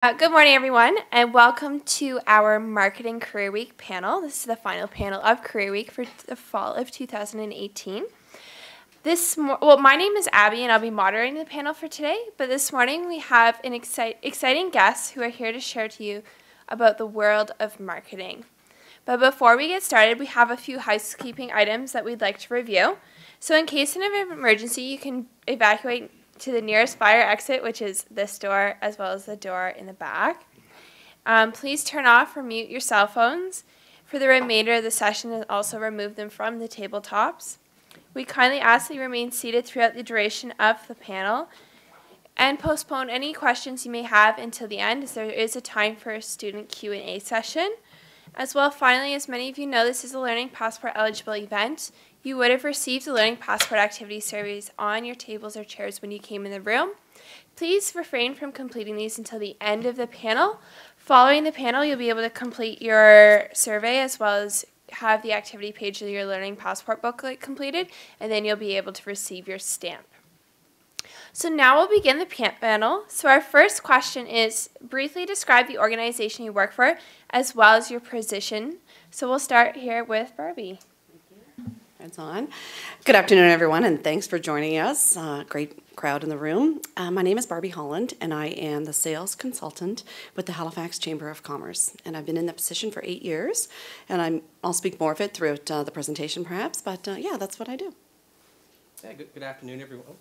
Good morning, everyone, and welcome to our Marketing Career Week panel. This is the final panel of Career Week for the fall of 2018. My name is Abby, and I'll be moderating the panel for today. But this morning, we have an exciting guests who are here to share to you about the world of marketing. But before we get started, we have a few housekeeping items that we'd like to review. So in case of an emergency, you can evacuate to the nearest fire exit, which is this door, as well as the door in the back. Please turn off or mute your cell phones for the remainder of the session and also remove them from the tabletops. We kindly ask that you remain seated throughout the duration of the panel and postpone any questions you may have until the end, as there is a time for a student Q&A session. As well, finally, as many of you know, this is a Learning Passport eligible event. You would have received the Learning Passport activity surveys on your tables or chairs when you came in the room. Please refrain from completing these until the end of the panel. Following the panel, you'll be able to complete your survey as well as have the activity page of your Learning Passport booklet completed, and then you'll be able to receive your stamp. So now we'll begin the panel. So our first question is, briefly describe the organization you work for as well as your position. So we'll start here with Barbie. It's on. Good afternoon, everyone, and thanks for joining us. Great crowd in the room. My name is Barbie Holland, and I am the sales consultant with the Halifax Chamber of Commerce. And I've been in that position for 8 years, and I'll speak more of it throughout the presentation, perhaps. But yeah, that's what I do. Yeah, good afternoon, everyone.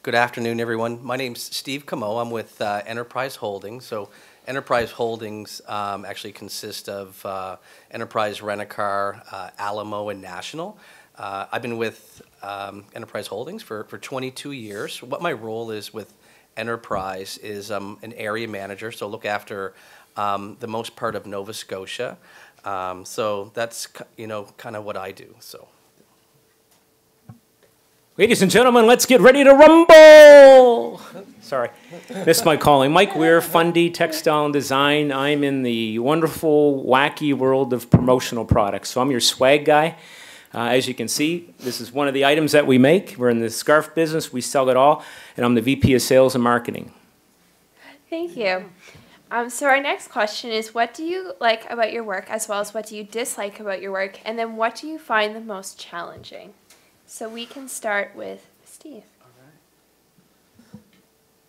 Good afternoon, everyone. My name's Steve Camo. I'm with Enterprise Holdings. So Enterprise Holdings actually consists of Enterprise Rent-A-Car, Alamo, and National. I've been with Enterprise Holdings for 22 years. What my role is with Enterprise is an area manager, so look after the most part of Nova Scotia. So that's kind of what I do. So. Ladies and gentlemen, let's get ready to rumble! Sorry, missed my calling. Mike Weir, Fundy Textile and Design. I'm in the wonderful, wacky world of promotional products. So I'm your swag guy. As you can see, this is one of the items that we make. We're in the scarf business. We sell it all. And I'm the VP of Sales and Marketing. Thank you. So our next question is, what do you like about your work as well as what do you dislike about your work? And then what do you find the most challenging? So we can start with Steve.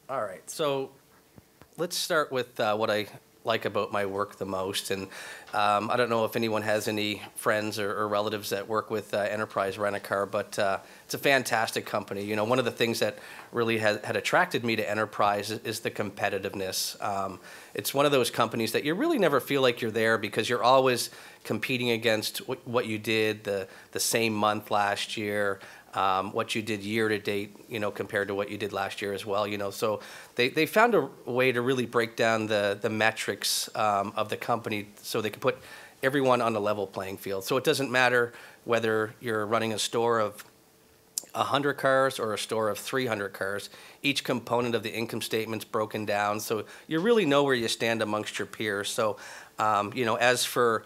All right. So let's start with what I like about my work the most. And I don't know if anyone has any friends or relatives that work with Enterprise Rent-A-Car, but it's a fantastic company. You know, one of the things that really had attracted me to Enterprise is the competitiveness. It's one of those companies that you really never feel like you're there because you're always competing against what you did the same month last year, what you did year to date, compared to what you did last year as well, So they found a way to really break down the metrics of the company so they could put everyone on a level playing field. So it doesn't matter whether you're running a store of 100 cars or a store of 300 cars. Each component of the income statement's broken down, so you really know where you stand amongst your peers. So, as for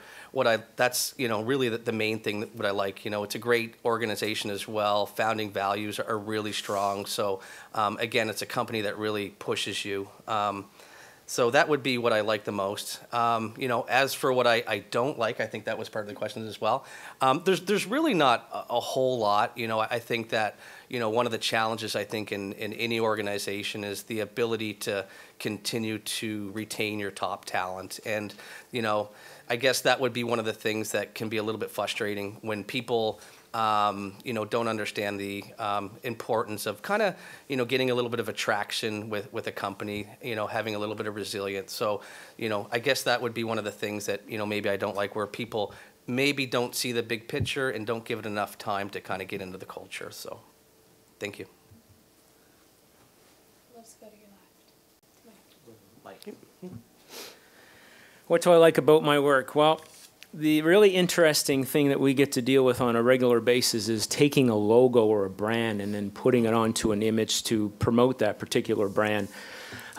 that's really the main thing that I like. It's a great organization as well. Founding values are really strong. So, again, it's a company that really pushes you. So that would be what I like the most. As for what I don't like, I think that was part of the question as well. There's really not a whole lot. I think that one of the challenges I think in any organization is the ability to continue to retain your top talent. And I guess that would be one of the things that can be a little bit frustrating when people don't understand the importance of kind of, getting a little bit of attraction with a company, having a little bit of resilience. So, I guess that would be one of the things that, maybe I don't like, where people maybe don't see the big picture and don't give it enough time to kind of get into the culture. So, thank you. Let's go to your left. Mike. What do I like about my work? Well, the really interesting thing that we get to deal with on a regular basis is taking a logo or a brand and then putting it onto an image to promote that particular brand.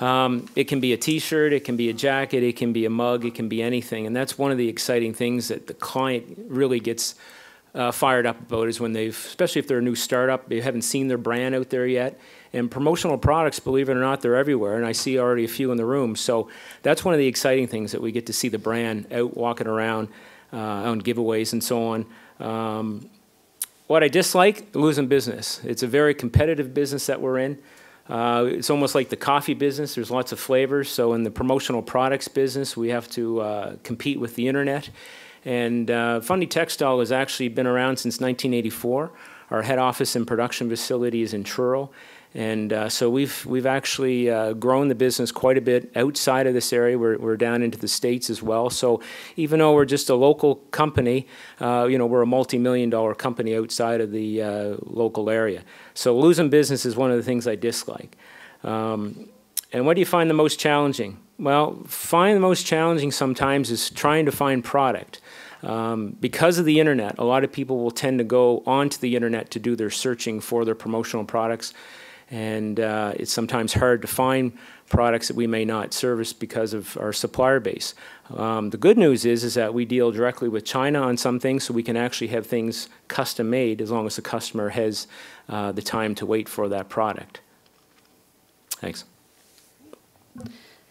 It can be a t-shirt, it can be a jacket, it can be a mug, it can be anything. And that's one of the exciting things that the client really gets fired up about is when they've, especially if they're a new startup, they haven't seen their brand out there yet. And promotional products, believe it or not, they're everywhere, and I see already a few in the room. So that's one of the exciting things, that we get to see the brand out walking around on giveaways and so on. What I dislike, losing business. It's a very competitive business that we're in. It's almost like the coffee business. There's lots of flavors. So in the promotional products business, we have to compete with the internet. And Fundy Textile has actually been around since 1984. Our head office and production facility is in Truro. And so we've actually grown the business quite a bit outside of this area. We're down into the States as well. So even though we're just a local company, we're a multi-million-dollar company outside of the local area. So losing business is one of the things I dislike. And what do you find the most challenging? Well, the most challenging sometimes is trying to find product. Because of the internet, a lot of people will tend to go onto the internet to do their searching for their promotional products. And it's sometimes hard to find products that we may not service because of our supplier base. The good news is that we deal directly with China on some things, so we can actually have things custom made as long as the customer has the time to wait for that product. Thanks.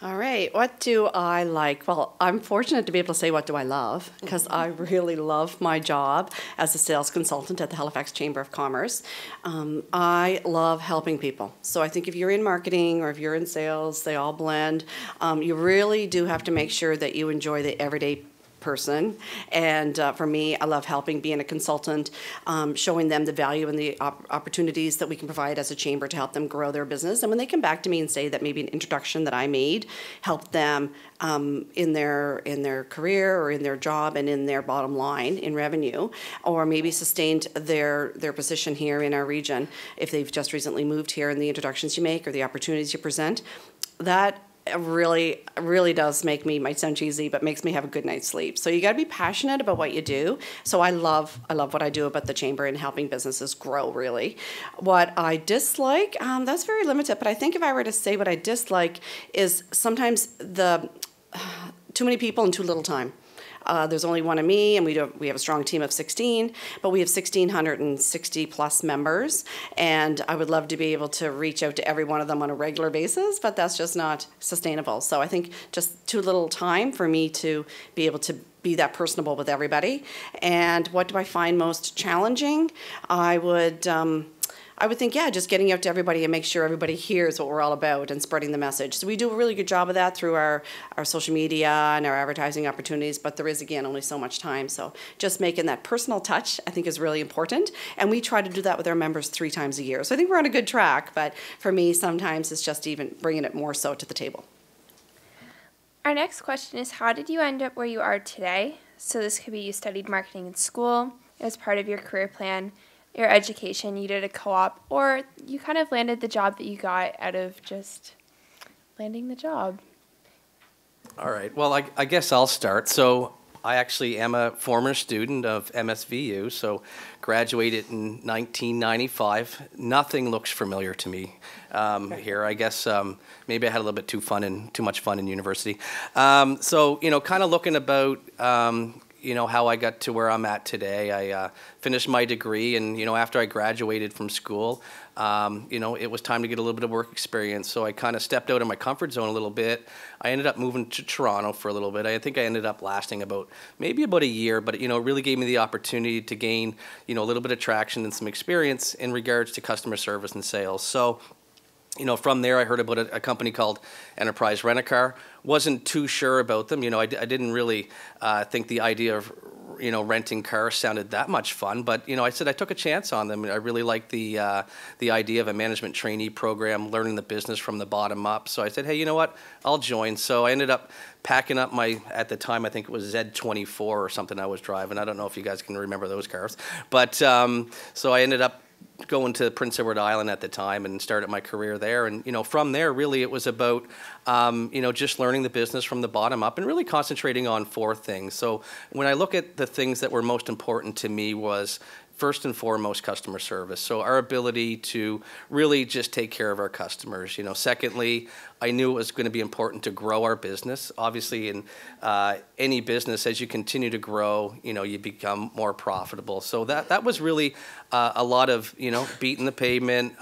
All right, what do I like? Well, I'm fortunate to be able to say what do I love, because I really love my job as a sales consultant at the Halifax Chamber of Commerce. I love helping people. So I think if you're in marketing or if you're in sales, they all blend. You really do have to make sure that you enjoy the everyday person. And for me, I love helping, being a consultant, showing them the value and the opportunities that we can provide as a chamber to help them grow their business. And when they come back to me and say that maybe an introduction that I made helped them in their career or in their job and in their bottom line in revenue, or maybe sustained their position here in our region, if they've just recently moved here, and the introductions you make or the opportunities you present, that really does make me, might sound cheesy, but makes me have a good night's sleep. So you got to be passionate about what you do. So I love what I do about the chamber and helping businesses grow, really. What I dislike, that's very limited, but I think if I were to say what I dislike is sometimes too many people and too little time. There's only one of me, and we have a strong team of 16, but we have 1,660 plus members, and I would love to be able to reach out to every one of them on a regular basis, but that's just not sustainable. So I think just too little time for me to be able to be that personable with everybody. And what do I find most challenging? I would think, yeah, just getting out to everybody and make sure everybody hears what we're all about and spreading the message. So we do a really good job of that through our social media and our advertising opportunities, but there is, again, only so much time. So just making that personal touch, I think, is really important. And we try to do that with our members 3 times a year. So I think we're on a good track, but for me, sometimes it's just even bringing it more so to the table. Our next question is, how did you end up where you are today? So this could be you studied marketing in school, it was part of your career plan, your education, you did a co-op, or you kind of landed the job that you got out of just landing the job. All right. Well, I guess I'll start. So I actually am a former student of MSVU, so graduated in 1995. Nothing looks familiar to me here. I guess maybe I had a little bit too much fun in university. So, kind of looking about how I got to where I'm at today. I finished my degree, and after I graduated from school, it was time to get a little bit of work experience. So I kind of stepped out of my comfort zone a little bit. I ended up moving to Toronto for a little bit. I think I ended up lasting about a year, but it really gave me the opportunity to gain a little bit of traction and some experience in regards to customer service and sales. So from there, I heard about a company called Enterprise Rent-A-Car. Wasn't too sure about them. I didn't really think the idea of renting cars sounded that much fun. But I said I took a chance on them. I really liked the idea of a management trainee program, learning the business from the bottom up. So I said, hey, you know what? I'll join. So I ended up packing up at the time, I think it was Z24 or something I was driving. I don't know if you guys can remember those cars. But so I ended up going to Prince Edward Island at the time and started my career there. And, from there, really, it was about, just learning the business from the bottom up and really concentrating on 4 things. So when I look at the things that were most important to me was, first and foremost, customer service. So our ability to really just take care of our customers. Secondly, I knew it was going to be important to grow our business. Obviously, in any business, as you continue to grow, you become more profitable. So that was really a lot of, beating the pavement,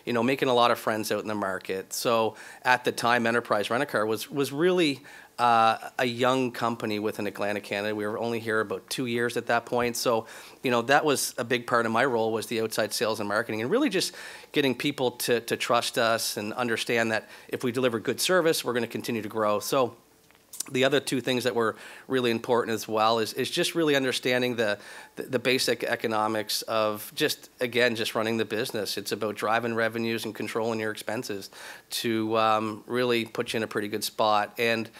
making a lot of friends out in the market. So at the time, Enterprise Rent-A-Car was really a young company within Atlantic Canada. We were only here about 2 years at that point. So, that was a big part of my role, was the outside sales and marketing, and really just getting people to trust us and understand that if we deliver good service, we're going to continue to grow. So the other two things that were really important as well is just really understanding the basic economics of just running the business. It's about driving revenues and controlling your expenses to really put you in a pretty good spot. And,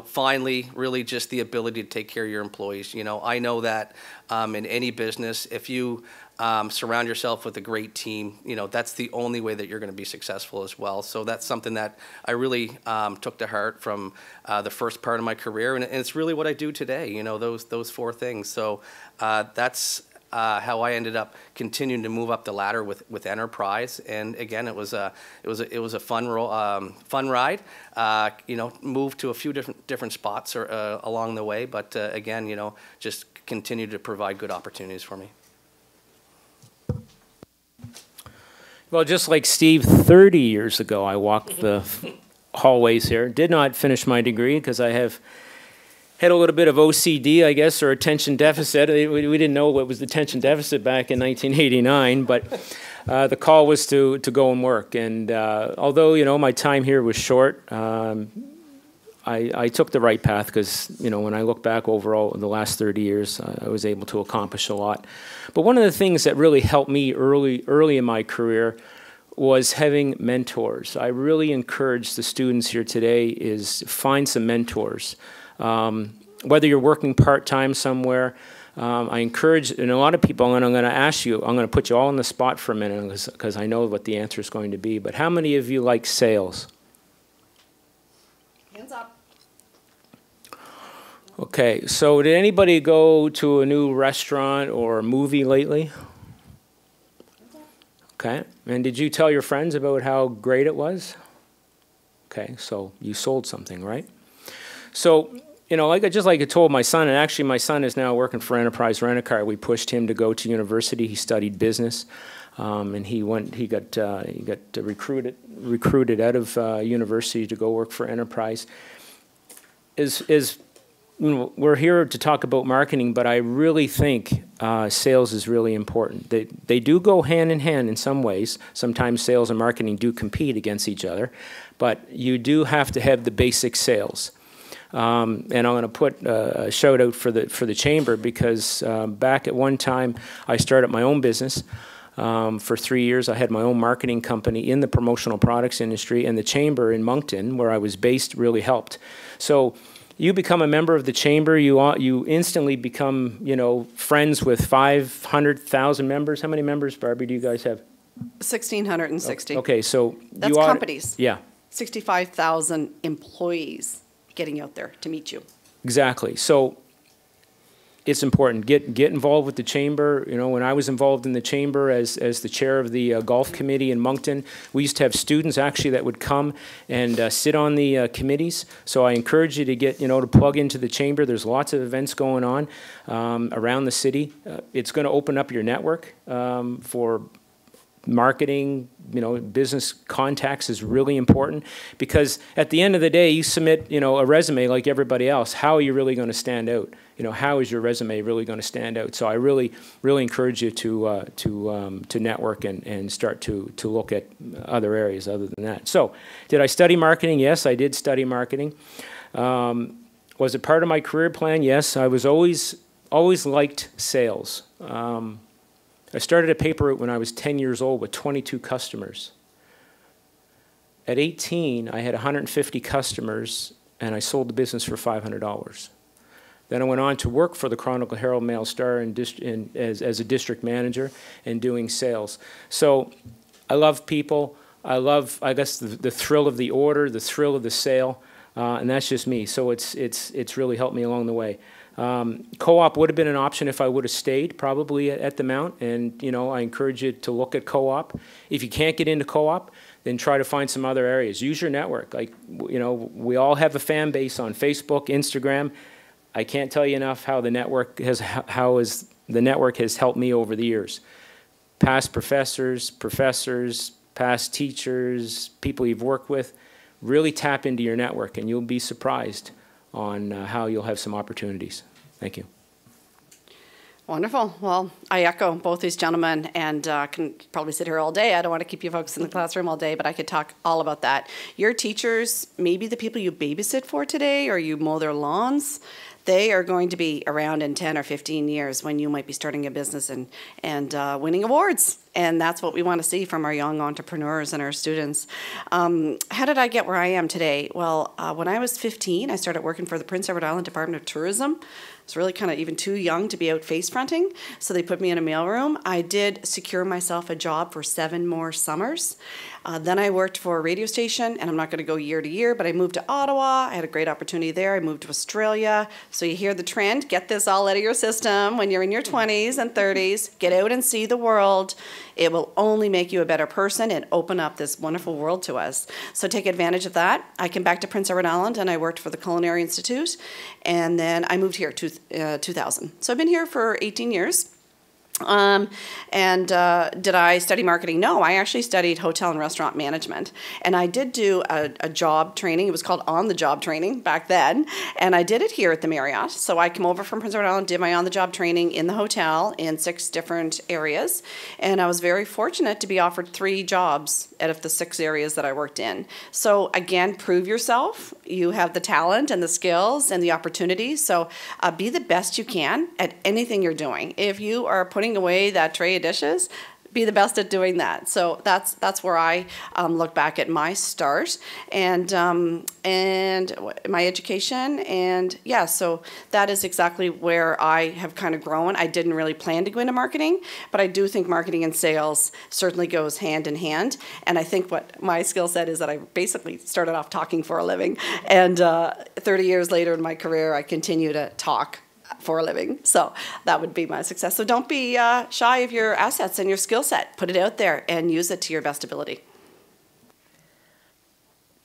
finally, really just the ability to take care of your employees. I know that in any business, if you surround yourself with a great team, that's the only way that you're going to be successful as well. So that's something that I really took to heart from the first part of my career, and it's really what I do today, those four things. So that's how I ended up continuing to move up the ladder with Enterprise. And again, it was a fun ride. Moved to a few different spots along the way, but again, just continued to provide good opportunities for me. Well, just like Steve, 30 years ago, I walked the hallways here. Did not finish my degree because I had a little bit of OCD, I guess, or attention deficit. We didn't know what was the attention deficit back in 1989, but the call was to go and work. And although, my time here was short, I took the right path because, when I look back overall in the last 30 years, I was able to accomplish a lot. But one of the things that really helped me early in my career was having mentors. I really encourage the students here today is find some mentors. Whether you're working part-time somewhere, I encourage, and a lot of people, and I'm going to ask you, I'm going to put you all on the spot for a minute because I know what the answer is going to be, but how many of you like sales? Hands up. Okay, so did anybody go to a new restaurant or movie lately? Okay, and did you tell your friends about how great it was? Okay, so you sold something, right? So, just like I told my son, and actually my son is now working for Enterprise Rent-A-Car. We pushed him to go to university. He studied business, and he got recruited out of university to go work for Enterprise. We're here to talk about marketing, but I really think sales is really important. They do go hand in hand in some ways. Sometimes sales and marketing do compete against each other, but you do have to have the basic sales. And I'm going to put a shout out for the chamber because back at one time I started my own business. For 3 years I had my own marketing company in the promotional products industry, and the chamber in Moncton, where I was based, really helped. So you become a member of the chamber, you instantly become, friends with 500,000 members. How many members, Barbie, do you guys have? 1,660. Okay, so that's companies. Yeah. 65,000 employees getting out there to meet you. Exactly. So it's important. Get involved with the chamber. When I was involved in the chamber as the chair of the golf committee in Moncton, we used to have students actually that would come and sit on the committees. So I encourage you to get, to plug into the chamber. There's lots of events going on around the city. It's going to open up your network for marketing, business contacts is really important because at the end of the day, you submit, a resume like everybody else. How are you really going to stand out? How is your resume really going to stand out? So I really encourage you to network and start to look at other areas other than that. So did I study marketing? Yes, I did study marketing. Was it part of my career plan? Yes, I was always liked sales. I started a paper route when I was 10 years old with 22 customers. At 18, I had 150 customers, and I sold the business for $500. Then I went on to work for the Chronicle Herald Mail Star as a district manager and doing sales. So I love people. I love, I guess, the thrill of the order, the thrill of the sale, and that's just me. So it's really helped me along the way. Co-op would have been an option if I would have stayed probably at the Mount, and I encourage you to look at co-op. If you can't get into co-op, then try to find some other areas. Use your network. Like, you know, we all have a fan base on Facebook, Instagram. I can't tell you enough how the network has helped me over the years. Past professors, past teachers, people you've worked with, really tap into your network, and you'll be surprised on how you'll have some opportunities. Thank you. Wonderful. Well, I echo both these gentlemen, and can probably sit here all day. I don't want to keep you folks in the classroom all day, but I could talk all about that. Your teachers, maybe the people you babysit for today or you mow their lawns, they are going to be around in 10 or 15 years when you might be starting a business and winning awards. And that's what we want to see from our young entrepreneurs and our students. How did I get where I am today? Well, when I was 15, I started working for the Prince Edward Island Department of Tourism. I was really kind of even too young to be out face fronting, so they put me in a mailroom. I did secure myself a job for 7 more summers. Then I worked for a radio station, and I'm not going to go year to year, but I moved to Ottawa. I had a great opportunity there. I moved to Australia. So you hear the trend, get this all out of your system when you're in your 20s and 30s. Get out and see the world. It will only make you a better person and open up this wonderful world to us. So take advantage of that. I came back to Prince Edward Island, and I worked for the Culinary Institute, and then I moved here 2000. So I've been here for 18 years. Did I study marketing? No, I actually studied hotel and restaurant management. And I did do a job training. It was called on-the-job training back then. And I did it here at the Marriott. So I came over from Prince Edward Island, did my on-the-job training in the hotel in 6 different areas. And I was very fortunate to be offered 3 jobs out of the 6 areas that I worked in. So again, prove yourself. You have the talent and the skills and the opportunities. So be the best you can at anything you're doing. If you are putting away that tray of dishes, be the best at doing that. So that's where I look back at my start and my education, and yeah, so that is exactly where I have kind of grown. I didn't really plan to go into marketing, but I do think marketing and sales certainly goes hand in hand. And I think what my skill set is that I basically started off talking for a living, and 30 years later in my career, I continue to talk for a living. So that would be my success. So don't be shy of your assets and your skill set. Put it out there and use it to your best ability.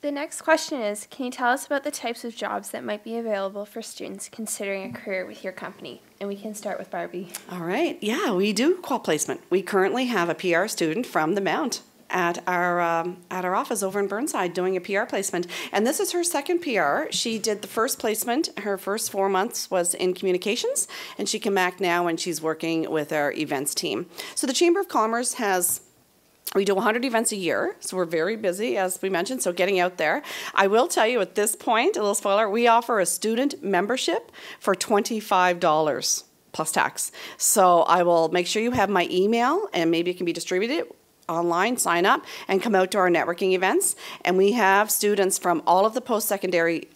The next question is, can you tell us about the types of jobs that might be available for students considering a career with your company? And we can start with Barbie. All right. Yeah, we do qual placement. We currently have a PR student from the Mount at our office over in Burnside doing a PR placement. And this is her second PR. She did the first placement. Her first 4 months was in communications, and she came back now and she's working with our events team. So the Chamber of Commerce we do 100 events a year, so we're very busy, as we mentioned, so getting out there. I will tell you at this point, a little spoiler, we offer a student membership for $25 plus tax. So I will make sure you have my email, and maybe it can be distributed online, sign up, and come out to our networking events. And we have students from all of the post-secondary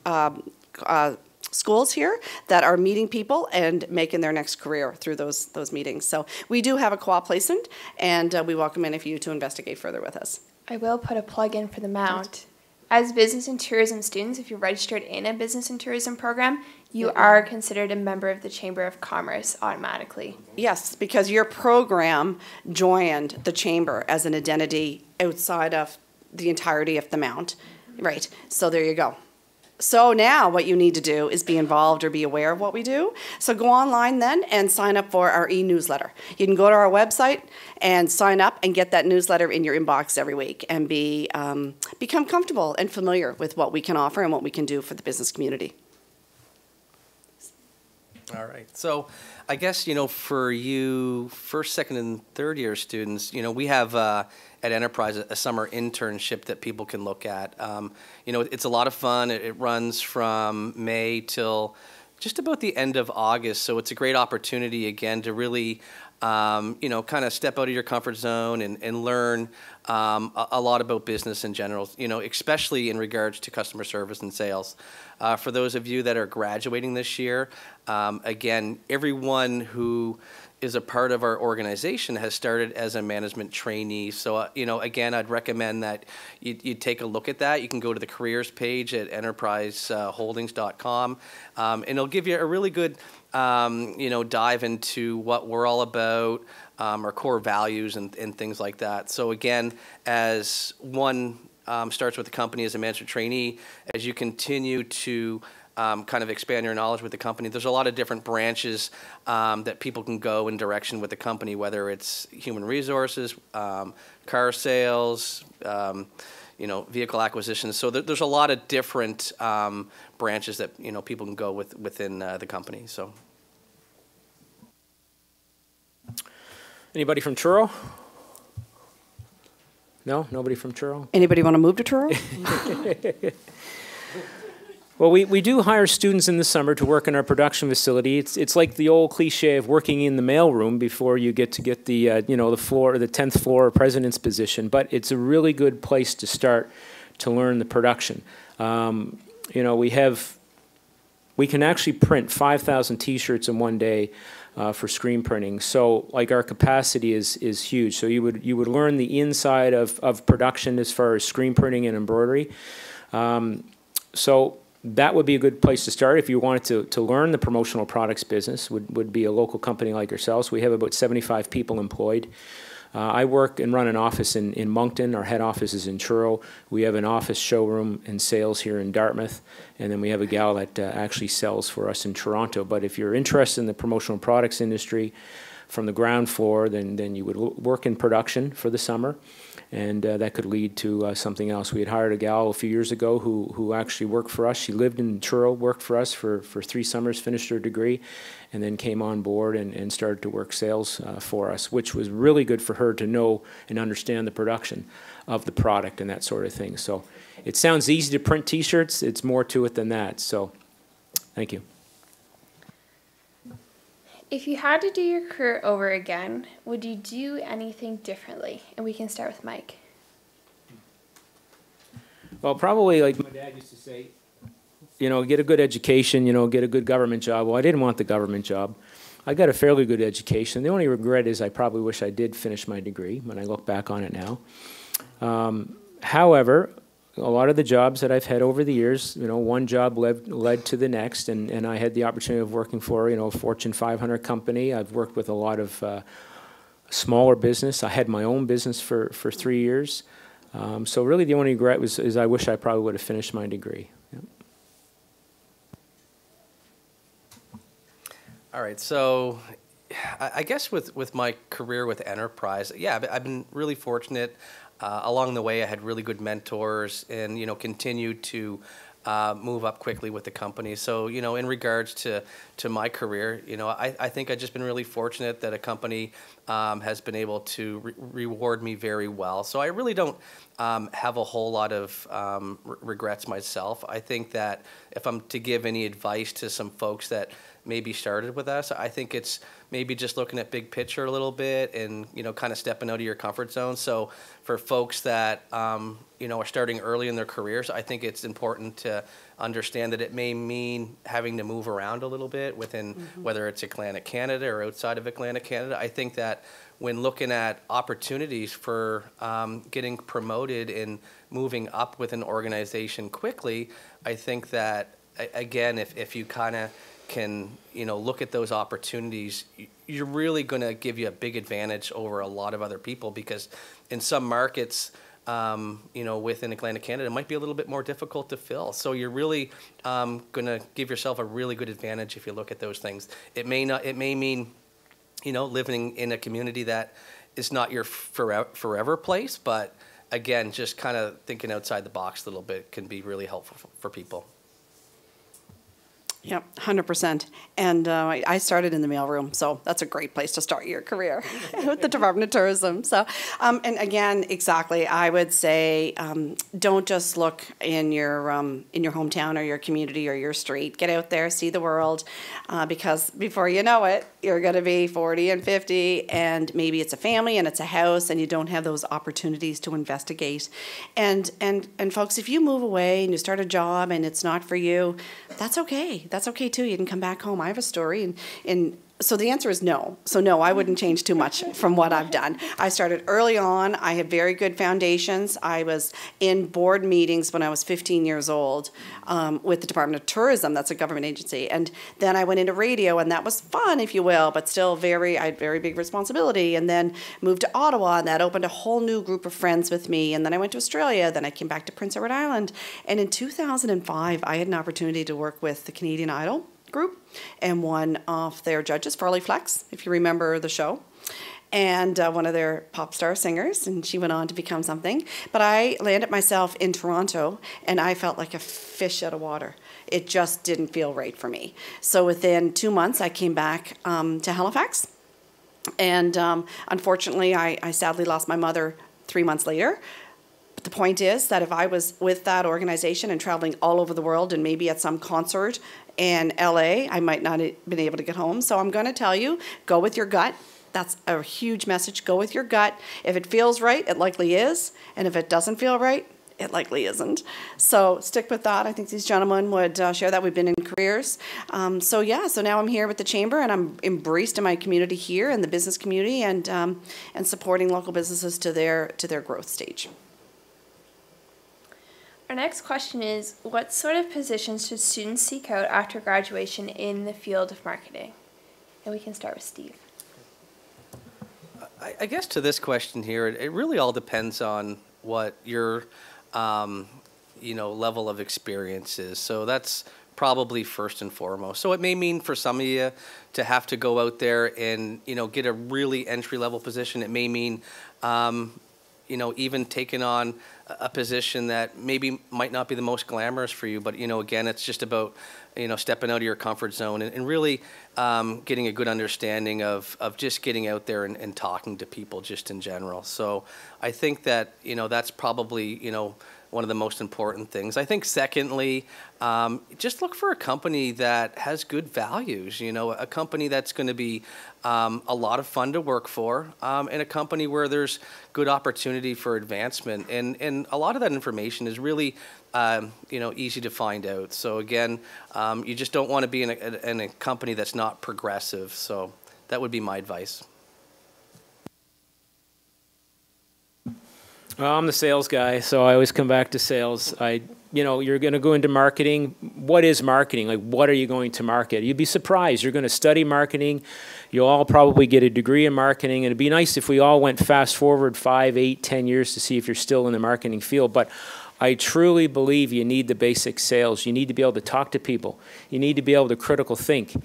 schools here that are meeting people and making their next career through those meetings. So we do have a co-op placement, and we welcome any of you to investigate further with us. I will put a plug in for the Mount. As business and tourism students, if you're registered in a business and tourism program, you are considered a member of the Chamber of Commerce automatically. Yes, because your program joined the Chamber as an identity outside of the entirety of the Mount. Right, so there you go. So now what you need to do is be involved or be aware of what we do. So go online then and sign up for our e-newsletter. You can go to our website and sign up and get that newsletter in your inbox every week and become comfortable and familiar with what we can offer and what we can do for the business community. All right. So I guess, for you first, second, and third year students, we have at Enterprise a summer internship that people can look at. It's a lot of fun. It runs from May till just about the end of August. So it's a great opportunity, again, to really, kind of step out of your comfort zone and learn a lot about business in general, especially in regards to customer service and sales. For those of you that are graduating this year, again, everyone who is a part of our organization has started as a management trainee. So, again, I'd recommend that you take a look at that. You can go to the careers page at enterpriseholdings.com, and it'll give you a really good, dive into what we're all about, our core values and things like that. So again, as one starts with the company as a management trainee, as you continue to kind of expand your knowledge with the company, there's a lot of different branches that people can go in direction with the company, whether it's human resources, car sales, vehicle acquisitions. So there's a lot of different branches that people can go within the company. So, Anybody from Truro? No, nobody from Truro. Anybody want to move to Truro? Well, we do hire students in the summer to work in our production facility. It's like the old cliche of working in the mailroom before you get the the floor, the 10th floor president's position. But it's a really good place to start to learn the production. We can actually print 5,000 T-shirts in one day for screen printing. So like our capacity is huge. So you would learn the inside of production as far as screen printing and embroidery. So that would be a good place to start if you wanted to learn the promotional products business, would be a local company like yourselves. We have about 75 people employed. I work and run an office in Moncton. Our head office is in Truro. We have an office, showroom, and sales here in Dartmouth. And then we have a gal that actually sells for us in Toronto. But if you're interested in the promotional products industry from the ground floor, then you would work in production for the summer. And that could lead to something else. We had hired a gal a few years ago who actually worked for us. She lived in Truro, worked for us for 3 summers, finished her degree, and then came on board and started to work sales for us, which was really good for her to know and understand the production of the product and that sort of thing. So it sounds easy to print T-shirts. It's more to it than that. So thank you. If you had to do your career over again, would you do anything differently? And we can start with Mike. Well, probably like my dad used to say, get a good education, get a good government job. Well, I didn't want the government job. I got a fairly good education. The only regret is I probably wish I did finish my degree when I look back on it now. However, a lot of the jobs that I've had over the years, one job led to the next, and I had the opportunity of working for, a Fortune 500 company. I've worked with a lot of smaller business. I had my own business for 3 years. So really the only regret is I wish I probably would have finished my degree. Yep. All right, so I guess with my career with Enterprise, yeah, I've been really fortunate. Along the way, I had really good mentors and, continued to move up quickly with the company. So, in regards to my career, I think I've just been really fortunate that a company has been able to reward me very well. So I really don't have a whole lot of regrets myself. I think that if I'm to give any advice to some folks that maybe started with us, I think it's maybe just looking at big picture a little bit and, kind of stepping out of your comfort zone. So for folks that, are starting early in their careers, I think it's important to understand that it may mean having to move around a little bit within, whether it's Atlantic Canada or outside of Atlantic Canada. I think that when looking at opportunities for getting promoted and moving up with an organization quickly, I think that, again, if you kind of can look at those opportunities, you're really going to give you a big advantage over a lot of other people, because in some markets within Atlantic Canada it might be a little bit more difficult to fill. So you're really going to give yourself a really good advantage if you look at those things. It may mean living in a community that is not your forever place, but again, just kind of thinking outside the box a little bit can be really helpful for people. Yep, 100%. And I started in the mailroom, so that's a great place to start your career with the Department of Tourism. So, and again, exactly, I would say don't just look in your hometown or your community or your street. Get out there, see the world, because before you know it, you're going to be 40 and 50, and maybe it's a family and it's a house, and you don't have those opportunities to investigate. And folks, if you move away and you start a job and it's not for you, that's okay. That's okay too. You can come back home. I have a story in So the answer is no. So no, I wouldn't change too much from what I've done. I started early on. I had very good foundations. I was in board meetings when I was 15 years old with the Department of Tourism. That's a government agency. And then I went into radio, and that was fun, if you will, but still I had very big responsibility. And then moved to Ottawa, and that opened a whole new group of friends with me. And then I went to Australia. Then I came back to Prince Edward Island. And in 2005, I had an opportunity to work with the Canadian Idol group and one of their judges, Farley Flex, if you remember the show, and one of their pop star singers, and she went on to become something. But I landed myself in Toronto, and I felt like a fish out of water. It just didn't feel right for me. So within 2 months, I came back to Halifax, and unfortunately, I sadly lost my mother 3 months later. But the point is that if I was with that organization and traveling all over the world and maybe at some concert in LA, I might not have been able to get home. So I'm going to tell you, go with your gut. That's a huge message. Go with your gut. If it feels right, it likely is. And if it doesn't feel right, it likely isn't. So stick with that. I think these gentlemen would share that. We've been in careers. So now I'm here with the Chamber, and I'm embraced in my community here and the business community, and supporting local businesses to their growth stage. Our next question is, what sort of positions should students seek out after graduation in the field of marketing? And we can start with Steve. I guess to this question here, it really all depends on what your level of experience is. So that's probably first and foremost. So it may mean for some of you to have to go out there and get a really entry-level position. It may mean even taking on a position that maybe might not be the most glamorous for you, but again, it's just about stepping out of your comfort zone and really getting a good understanding of just getting out there and talking to people just in general. So I think that that's probably one of the most important things. I think secondly, just look for a company that has good values, a company that's going to be a lot of fun to work for, and a company where there's good opportunity for advancement. And a lot of that information is really easy to find out. So again, you just don't want to be in a company that's not progressive. So that would be my advice. Well, I'm the sales guy, so I always come back to sales. You're going to go into marketing. What is marketing? Like, what are you going to market? You'd be surprised. You're going to study marketing. You'll all probably get a degree in marketing. And it'd be nice if we all went fast forward 5, 8, 10 years to see if you're still in the marketing field. But I truly believe you need the basic sales. You need to be able to talk to people. You need to be able to critical think.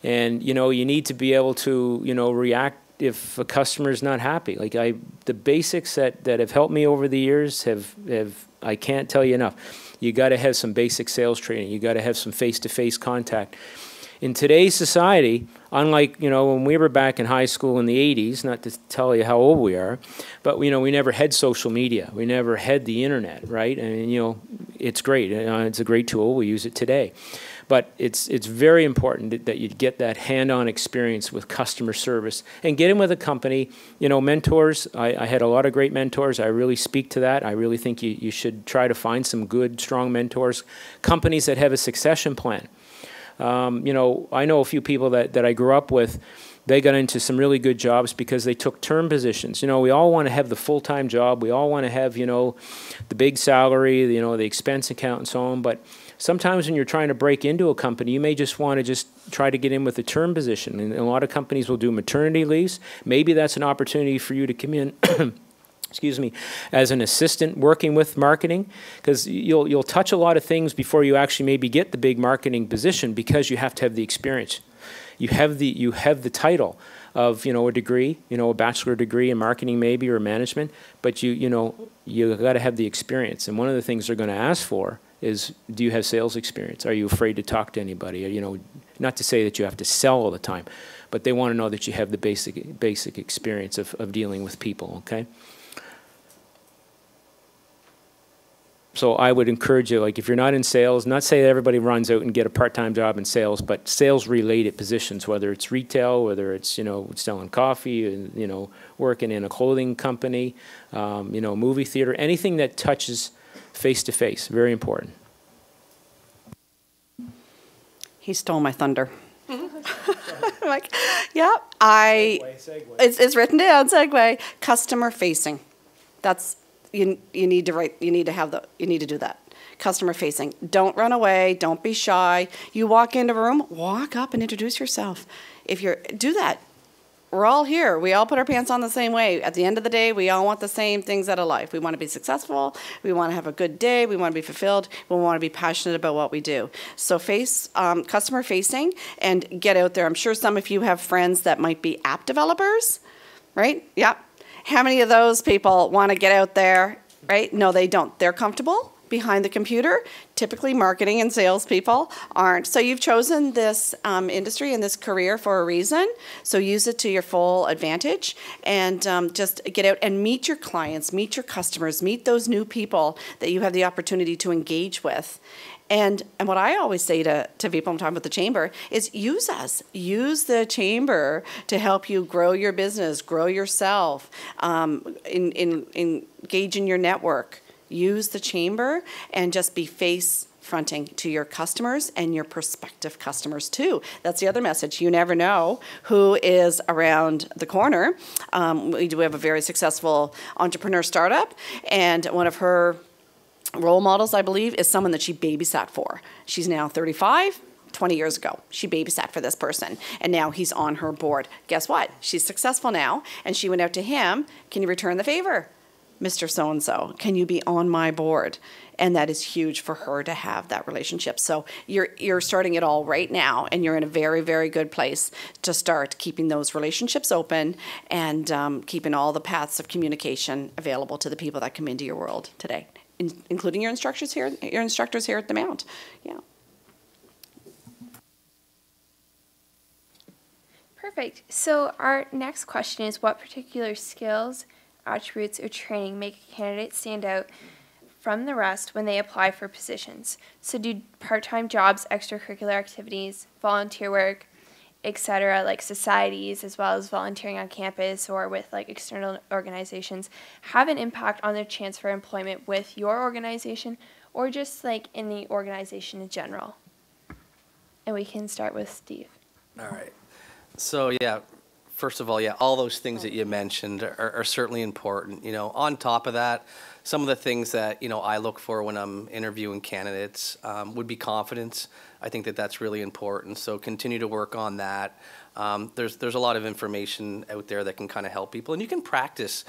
And, you need to be able to, react if a customer is not happy. Like the basics that have helped me over the years have I can't tell you enough. You got to have some basic sales training. You got to have some face-to-face contact. In today's society, unlike when we were back in high school in the 80s, not to tell you how old we are, but we never had social media. We never had the internet, right? And it's great. It's a great tool. We use it today. But it's very important that you get that hand-on experience with customer service and get in with a company. Mentors, I had a lot of great mentors. I really speak to that. I really think you should try to find some good, strong mentors. Companies that have a succession plan. I know a few people that I grew up with. They got into some really good jobs because they took term positions. We all want to have the full-time job. We all want to have, the big salary, the expense account and so on. But sometimes when you're trying to break into a company, you may just want to just try to get in with a term position. And a lot of companies will do maternity leaves. Maybe that's an opportunity for you to come in excuse me, as an assistant working with marketing, because you'll touch a lot of things before you actually maybe get the big marketing position because you have to have the experience. You have the title of a degree, a bachelor degree in marketing maybe or management, but you got to have the experience. And one of the things they're going to ask for is, do you have sales experience? Are you afraid to talk to anybody? Not to say that you have to sell all the time, but they want to know that you have the basic experience of dealing with people. Okay. So I would encourage you, like if you're not in sales, not say that everybody runs out and get a part-time job in sales, but sales-related positions, whether it's retail, whether it's, selling coffee, working in a clothing company, movie theater, anything that touches face-to-face, very important. He stole my thunder. I'm like, yeah, Segue. it's written down, segue. Customer facing. That's, you need to do that. Customer facing. Don't run away. Don't be shy. You walk into a room, walk up and introduce yourself. Do that. We're all here. We all put our pants on the same way. At the end of the day, we all want the same things out of life. We want to be successful. We want to have a good day. We want to be fulfilled. We want to be passionate about what we do. So customer facing and get out there. I'm sure some of you have friends that might be app developers, right? Yeah. How many of those people want to get out there, right? No, they don't. They're comfortable behind the computer. Typically, marketing and salespeople aren't. So you've chosen this industry and this career for a reason. So use it to your full advantage and just get out and meet your clients, meet your customers, meet those new people that you have the opportunity to engage with. And what I always say to people, I'm talking about the chamber, is use us. Use the chamber to help you grow your business, grow yourself, engage in your network. Use the chamber and just be face-fronting to your customers and your prospective customers too. That's the other message. You never know who is around the corner. We do have a very successful entrepreneur startup, and one of her role models, I believe, is someone that she babysat for. She's now 35. 20 years ago, she babysat for this person, and now he's on her board. Guess what? She's successful now, and she went out to him. Can you return the favor? Mr. So-and-so, can you be on my board? And that is huge for her to have that relationship. So you're starting it all right now, and you're in a very, very good place to start keeping those relationships open and keeping all the paths of communication available to the people that come into your world today, including your instructors here at the Mount. Yeah. Perfect. So our next question is, what particular skills, attributes, or training make a candidate stand out from the rest when they apply for positions? So do part-time jobs, extracurricular activities, volunteer work, etc., like societies, as well as volunteering on campus or with like external organizations, have an impact on their chance for employment with your organization or just like in the organization in general? And we can start with Steve. All right. So yeah, first of all, yeah, all those things that you mentioned are certainly important. You know, on top of that, some of the things that, you know, I look for when I'm interviewing candidates would be confidence. I think that that's really important. So continue to work on that. There's a lot of information out there that can kind of help people, and you can practice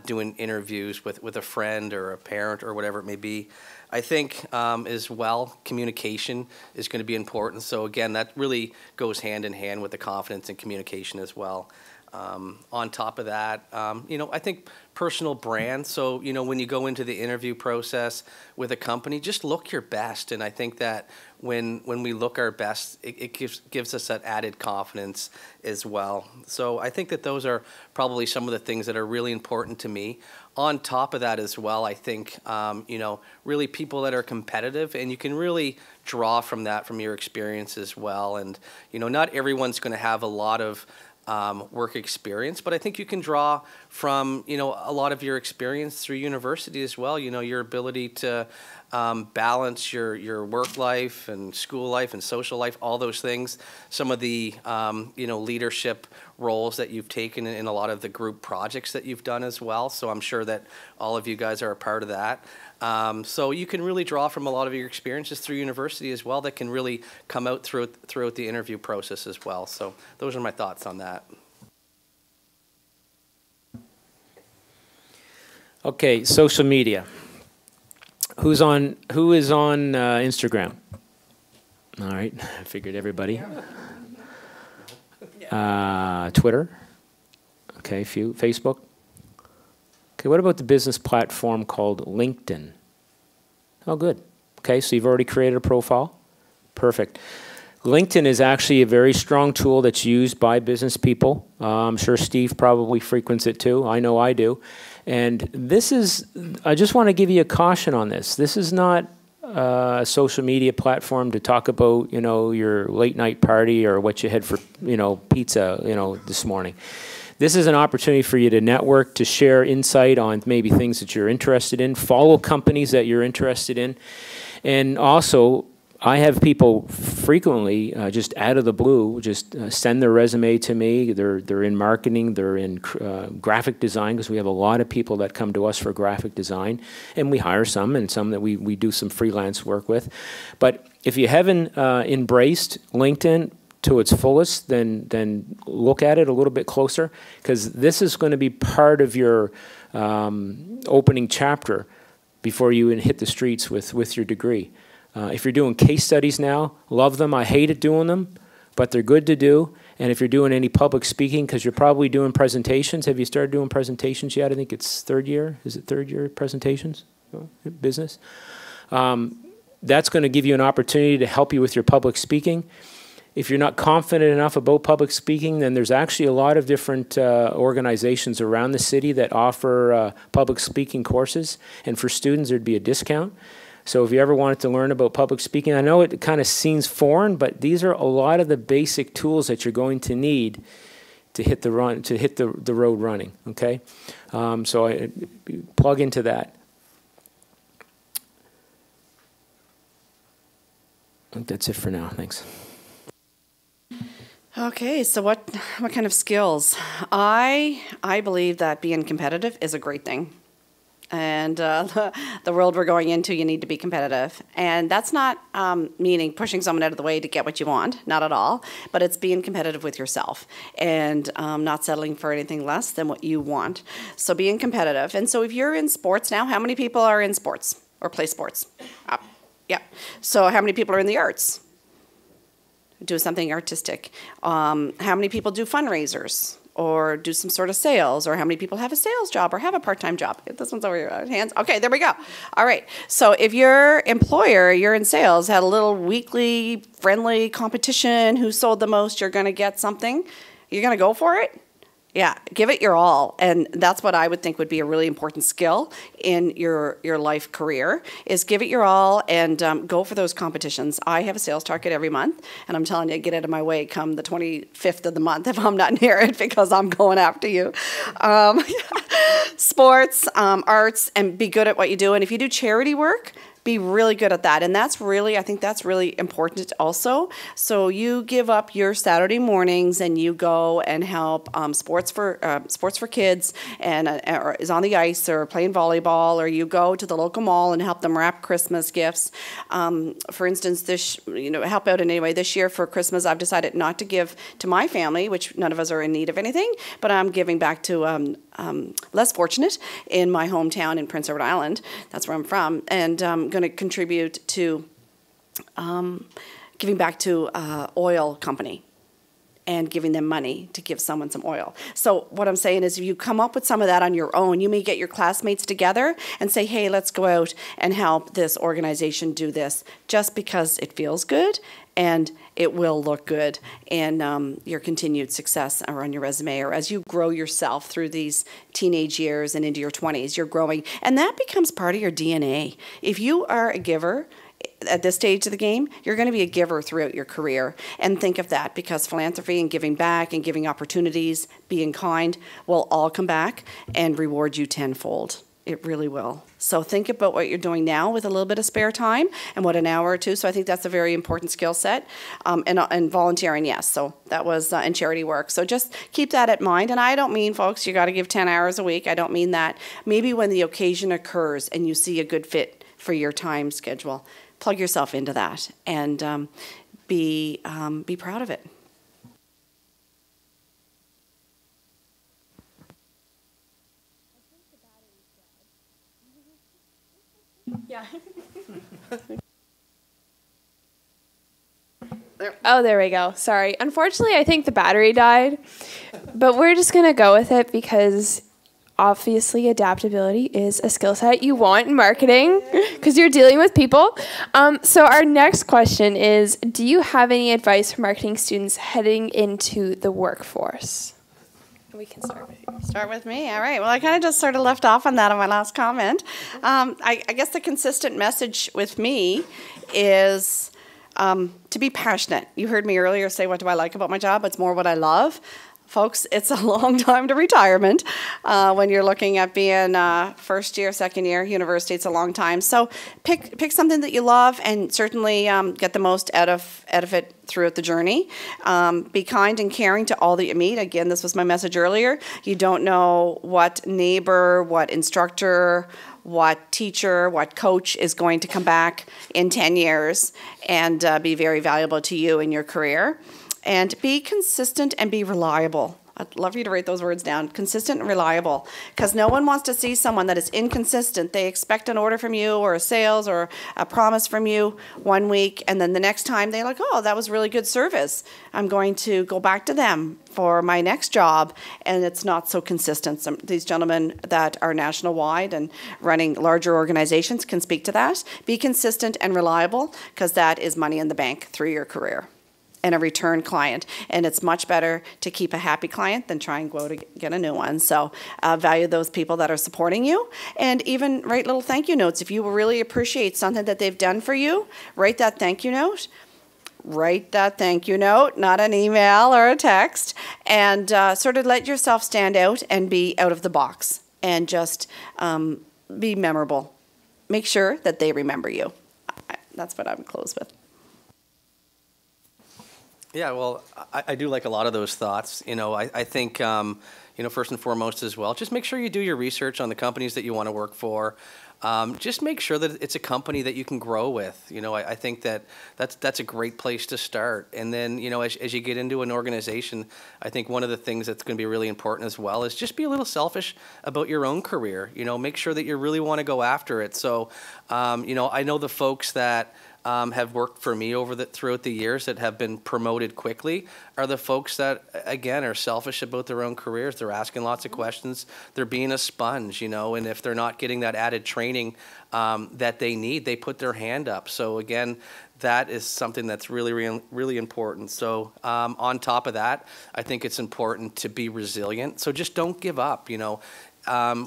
doing interviews with a friend or a parent or whatever it may be. I think as well, communication is going to be important. So again, that really goes hand in hand with the confidence and communication as well. On top of that, you know, I think personal brand. So, you know, when you go into the interview process with a company, just look your best. And I think that when we look our best, it gives us that added confidence as well. So I think that those are probably some of the things that are really important to me. On top of that as well, I think, you know, really people that are competitive, and you can really draw from that, from your experience as well. And, you know, not everyone's going to have a lot of work experience, but I think you can draw from, you know, a lot of your experience through university as well. You know, your ability to balance your work life and school life and social life, all those things. Some of the, you know, leadership roles that you've taken in a lot of the group projects that you've done as well. So I'm sure that all of you guys are a part of that. So you can really draw from a lot of your experiences through university as well that can really come out throughout the interview process as well. So those are my thoughts on that. Okay, social media. Who is on Instagram? All right, I figured everybody. Twitter. Okay, few. Facebook. Okay, what about the business platform called LinkedIn? Oh, good. Okay, so you've already created a profile. Perfect. LinkedIn is actually a very strong tool that's used by business people. I'm sure Steve probably frequents it too. I know I do. And this is, I just want to give you a caution on this. This is not a social media platform to talk about, you know, your late night party or what you had for, you know, pizza, you know, this morning. This is an opportunity for you to network, to share insight on maybe things that you're interested in, follow companies that you're interested in, and also I have people frequently, just out of the blue, just send their resume to me. They're in marketing, they're in graphic design, because we have a lot of people that come to us for graphic design, and we hire some, and some that we do some freelance work with. But if you haven't embraced LinkedIn to its fullest, then look at it a little bit closer, because this is going to be part of your opening chapter before you hit the streets with your degree. If you're doing case studies now, love them. I hated doing them, but they're good to do. And if you're doing any public speaking, because you're probably doing presentations. Have you started doing presentations yet? I think it's third year. Is it third year presentations? Business? That's going to give you an opportunity to help you with your public speaking. If you're not confident enough about public speaking, then there's actually a lot of different organizations around the city that offer public speaking courses. And for students, there'd be a discount. So if you ever wanted to learn about public speaking, I know it kind of seems foreign, but these are a lot of the basic tools that you're going to need to hit the road running. Okay, so I plug into that. I think that's it for now. Thanks. Okay, so what kind of skills? I believe that being competitive is a great thing. And the world we're going into, you need to be competitive. And that's not meaning pushing someone out of the way to get what you want, not at all. But it's being competitive with yourself and not settling for anything less than what you want. So being competitive. And so if you're in sports now, how many people are in sports or play sports? Yeah. So how many people are in the arts? Do something artistic. How many people do fundraisers? Or do some sort of sales, or how many people have a sales job or have a part-time job? This one's over your hands. Okay, there we go. All right, so if your employer, you're in sales, had a little weekly friendly competition, who sold the most, you're gonna get something, you're gonna go for it? Yeah, give it your all. And that's what I would think would be a really important skill in your life career, is give it your all and go for those competitions. I have a sales target every month, and I'm telling you, get out of my way come the 25th of the month if I'm not near it, because I'm going after you. Sports, arts, and be good at what you do. And if you do charity work, be really good at that. And that's really, I think that's really important also. So you give up your Saturday mornings and you go and help sports for kids, and or is on the ice or playing volleyball, or you go to the local mall and help them wrap Christmas gifts. For instance, help out in any way. This year for Christmas, I've decided not to give to my family, which none of us are in need of anything, but I'm giving back to less fortunate in my hometown in Prince Edward Island. That's where I'm from, and I'm going to contribute to giving back to oil company and giving them money to give someone some oil. So what I'm saying is, if you come up with some of that on your own, you may get your classmates together and say, hey, let's go out and help this organization do this, just because it feels good and it will look good in your continued success or on your resume, or as you grow yourself through these teenage years and into your 20s, you're growing. And that becomes part of your DNA. If you are a giver at this stage of the game, you're going to be a giver throughout your career. And think of that, because philanthropy and giving back and giving opportunities, being kind, will all come back and reward you tenfold. It really will. So think about what you're doing now with a little bit of spare time, and what, an hour or two. So I think that's a very important skill set. And volunteering, yes. So that was in charity work. So just keep that in mind. And I don't mean, folks, you got to give 10 hours a week. I don't mean that. Maybe when the occasion occurs and you see a good fit for your time schedule, plug yourself into that and be proud of it. Yeah. Oh, there we go. Sorry. Unfortunately, I think the battery died, but we're just going to go with it, because obviously adaptability is a skill set you want in marketing, because you're dealing with people. So our next question is, do you have any advice for marketing students heading into the workforce? We can start with you. Start with me? All right. Well, I kind of just sort of left off on that on my last comment. I guess the consistent message with me is to be passionate. You heard me earlier say, what do I like about my job? It's more what I love. folks, it's a long time to retirement. When you're looking at being first year, second year university, it's a long time. So pick something that you love, and certainly get the most out of it throughout the journey. Be kind and caring to all that you meet. Again, this was my message earlier. You don't know what neighbor, what instructor, what teacher, what coach is going to come back in 10 years and be very valuable to you in your career. And be consistent and be reliable. I'd love for you to write those words down. Consistent and reliable. Because no one wants to see someone that is inconsistent. They expect an order from you or a sales or a promise from you one week, and then the next time they're like, oh, that was really good service. I'm going to go back to them for my next job, and it's not so consistent. These gentlemen that are national-wide and running larger organizations can speak to that. Be consistent and reliable, because that is money in the bank through your career. And a return client, and it's much better to keep a happy client than try and go to get a new one. So value those people that are supporting you, and even write little thank you notes. If you really appreciate something that they've done for you, write that thank you note. Write that thank you note, not an email or a text, and sort of let yourself stand out and be out of the box, and just be memorable. Make sure that they remember you. That's what I would close with. Yeah, well, I do like a lot of those thoughts. I think, first and foremost as well, just make sure you do your research on the companies that you want to work for. Just make sure that it's a company that you can grow with. I think that's a great place to start. And then, as you get into an organization, I think one of the things that's going to be really important as well is just be a little selfish about your own career. Make sure that you really want to go after it. So, I know the folks that have worked for me throughout the years that have been promoted quickly are the folks that, again, are selfish about their own careers. They're asking lots of questions. They're being a sponge, and if they're not getting that added training that they need, they put their hand up. So again, that is something that's really, really, really important. So on top of that, I think it's important to be resilient. So just don't give up,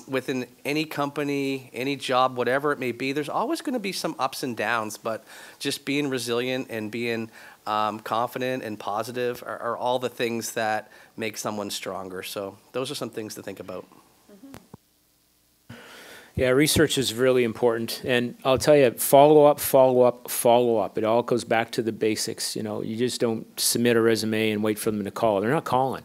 within any company, any job, whatever it may be, there's always going to be some ups and downs, but just being resilient and being confident and positive are all the things that make someone stronger. So those are some things to think about. Yeah, research is really important. And I'll tell you, follow up, follow up, follow up. It all goes back to the basics. You just don't submit a resume and wait for them to call. They're not calling.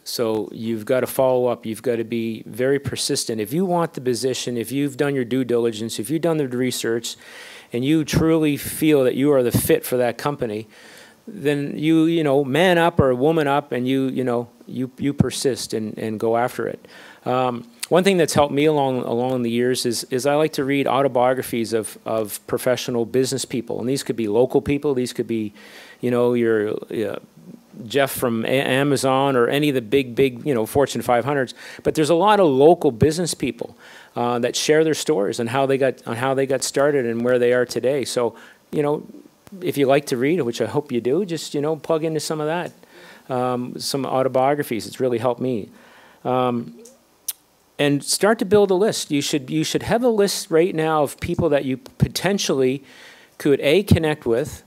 So you've got to follow up. You've got to be very persistent. If you want the position, if you've done your due diligence, if you've done the research, and you truly feel that you are the fit for that company, then you man up or woman up, and you persist and go after it. One thing that's helped me along the years is I like to read autobiographies of professional business people, and these could be local people. These could be, your Jeff from Amazon or any of the big Fortune 500s. But there's a lot of local business people that share their stories and how they got started and where they are today. So if you like to read, which I hope you do, just plug into some of that, some autobiographies. It's really helped me. And start to build a list. You should have a list right now of people that you potentially could A, connect with,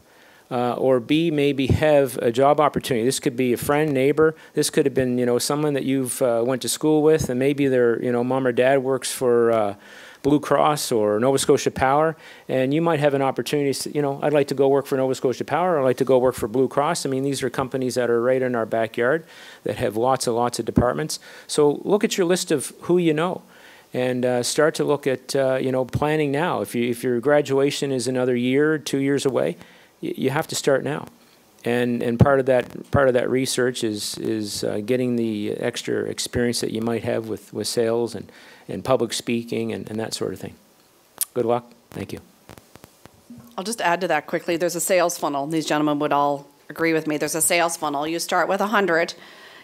or B, maybe have a job opportunity. This could be a friend, neighbor. This could have been, someone that you've went to school with, and maybe their, mom or dad works for Blue Cross or Nova Scotia Power, and you might have an opportunity to, I'd like to go work for Nova Scotia Power, or I'd like to go work for Blue Cross. I mean, these are companies that are right in our backyard that have lots of departments. So look at your list of who you know, and start to look at, planning now. If your graduation is another year, 2 years away, you have to start now. And part of that research is getting the extra experience that you might have with sales and public speaking and that sort of thing. Good luck. Thank you. I'll just add to that quickly. There's a sales funnel. These gentlemen would all agree with me. There's a sales funnel. You start with 100.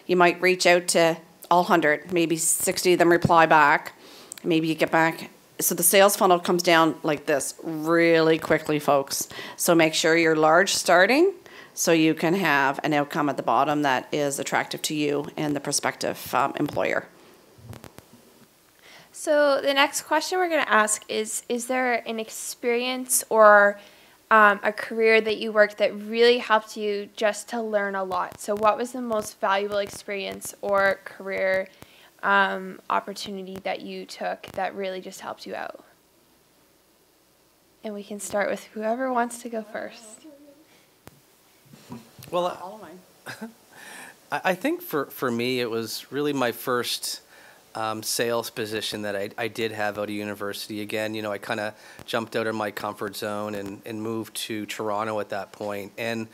You might reach out to all 100. Maybe 60 of them reply back. Maybe you get back. So the sales funnel comes down like this really quickly, folks. So make sure you're large starting so you can have an outcome at the bottom that is attractive to you and the prospective employer. So the next question we're going to ask is there an experience or a career that you worked that really helped you just to learn a lot. So what was the most valuable experience or career opportunity that you took that really just helped you out? And we can start with whoever wants to go first. Well, All of mine. I think for me, it was really my first sales position that I did have out of university. Again, I kind of jumped out of my comfort zone and moved to Toronto at that point. And,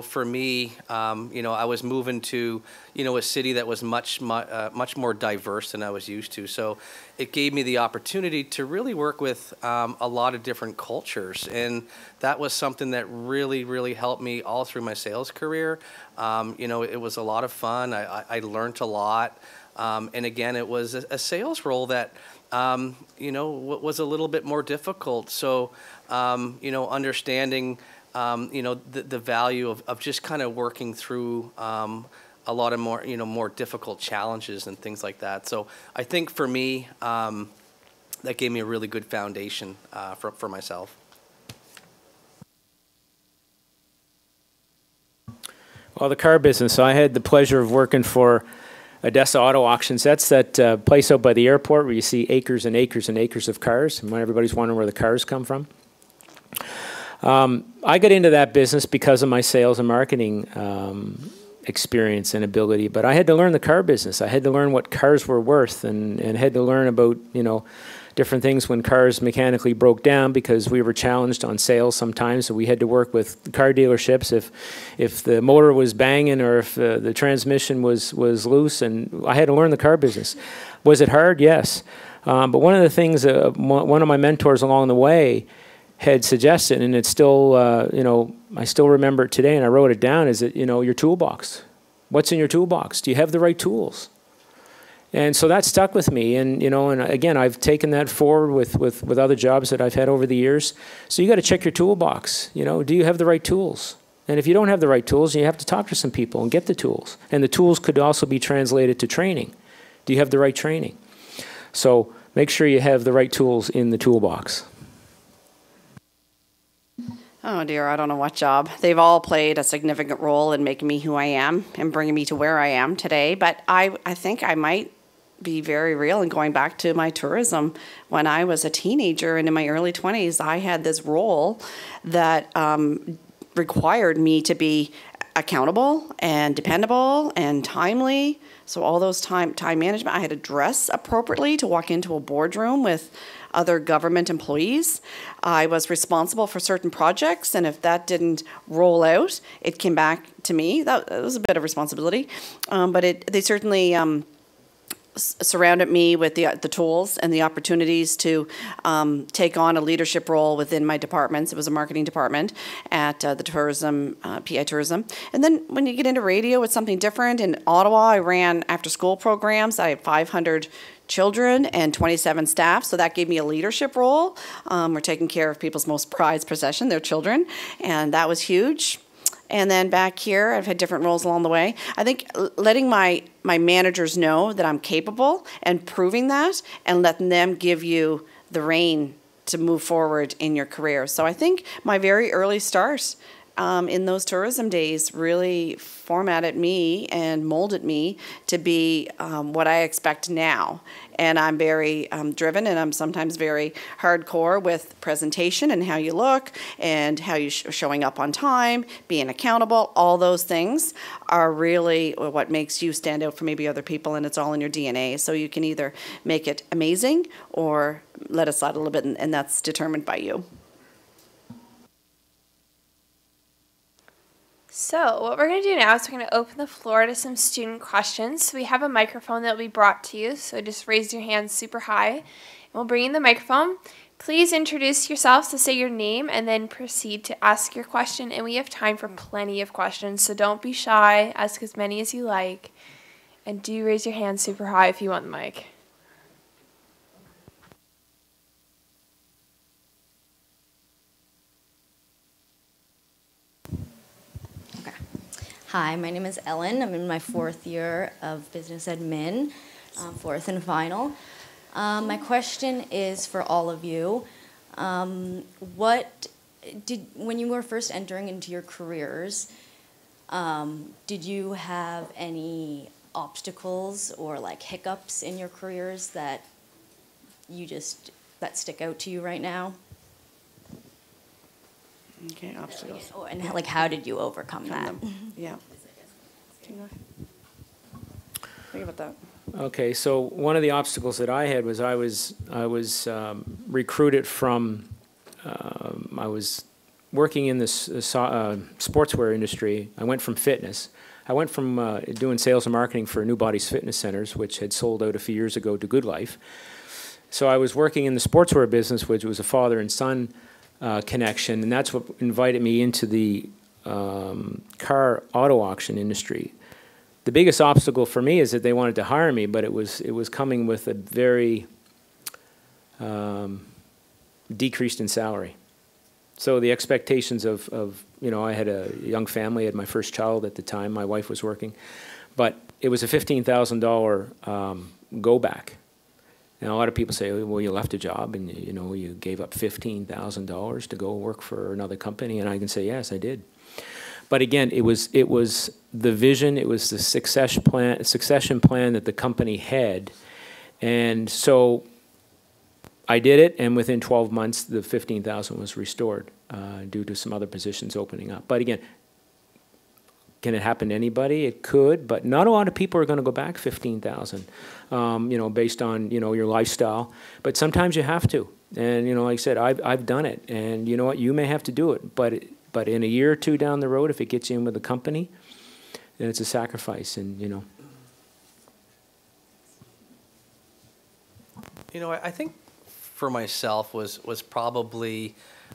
for me, I was moving to, a city that was much more diverse than I was used to. So it gave me the opportunity to really work with a lot of different cultures. And that was something that really, really helped me all through my sales career. It was a lot of fun. I learned a lot. And again, it was a sales role that, was a little bit more difficult. So, understanding, the value of just kind of working through a lot of more difficult challenges and things like that. So I think for me, that gave me a really good foundation for myself. Well, the car business. So I had the pleasure of working for Odessa Auto Auctions. That's that place out by the airport where you see acres and acres and acres of cars, and when everybody's wondering where the cars come from. I got into that business because of my sales and marketing experience and ability, but I had to learn the car business. I had to learn what cars were worth and had to learn about, different things when cars mechanically broke down, because we were challenged on sales sometimes. So we had to work with car dealerships if the motor was banging or if the transmission was loose, and I had to learn the car business. Was it hard? Yes. But one of the things, one of my mentors along the way had suggested, and it's still, I still remember it today, and I wrote it down, is that, your toolbox. What's in your toolbox? Do you have the right tools? And so that stuck with me, and and again, I've taken that forward with other jobs that I've had over the years. So you got to check your toolbox. Do you have the right tools? And if you don't have the right tools, you have to talk to some people and get the tools. And the tools could also be translated to training. Do you have the right training? So make sure you have the right tools in the toolbox. Oh dear, I don't know what job. They've all played a significant role in making me who I am and bringing me to where I am today. But I think I might be very real and going back to my tourism. When I was a teenager and in my early 20s, I had this role that required me to be accountable and dependable and timely. So all those time management, I had to dress appropriately to walk into a boardroom with other government employees. I was responsible for certain projects, and if that didn't roll out, it came back to me. That was a bit of responsibility, but they certainly surrounded me with the tools and the opportunities to take on a leadership role within my departments. It was a marketing department at the tourism, PI Tourism. And then when you get into radio, it's something different. In Ottawa, I ran after-school programs. I had 500 children and 27 staff, so that gave me a leadership role. We're taking care of people's most prized possession, their children, and that was huge. And then back here, I've had different roles along the way. I think letting my managers know that I'm capable and proving that, and letting them give you the rein to move forward in your career. So I think my very early start in those tourism days really formatted me and molded me to be what I expect now. And I'm very driven, and I'm sometimes very hardcore with presentation and how you look and how you're showing up on time, being accountable. All those things are really what makes you stand out from maybe other people, and it's all in your DNA. So you can either make it amazing or let it slide a little bit, and that's determined by you. So what we're going to do now is we're going to open the floor to some student questions. We have a microphone that will be brought to you, so just raise your hand super high, and we'll bring in the microphone. Please introduce yourselves to say your name and then proceed to ask your question, and we have time for plenty of questions, so don't be shy. Ask as many as you like, and do raise your hand super high if you want the mic. Hi, my name is Ellen. I'm in my 4th year of business admin, 4th and final. My question is for all of you. When you were first entering into your careers, did you have any obstacles or like hiccups in your careers that that stick out to you right now? Okay, obstacles. Oh, and like, how did you overcome that? Yeah. Think about that. Okay, so one of the obstacles that I had was I was recruited from, I was working in this sportswear industry. I went from fitness. I went from doing sales and marketing for New Bodies Fitness Centers, which had sold out a few years ago to Good Life. So I was working in the sportswear business, which was a father and son connection, and that's what invited me into the car auto auction industry. The biggest obstacle for me is that they wanted to hire me, but it was coming with a very decreased in salary. So the expectations of I had a young family, I had my first child at the time, my wife was working, but it was a $15,000 go back. And a lot of people say, well, you left a job and you gave up $15,000 to go work for another company, and I can say, yes, I did. But again, it was the vision, it was the succession plan that the company had, and so I did it, and within 12 months, the $15,000 was restored due to some other positions opening up. But again, can it happen to anybody? It could, but not a lot of people are going to go back $15,000, based on your lifestyle. But sometimes you have to, and like I said, I've done it, and you know what? You may have to do it, but in a year or two down the road, if it gets you in with a company, then it's a sacrifice, and I think for myself was probably,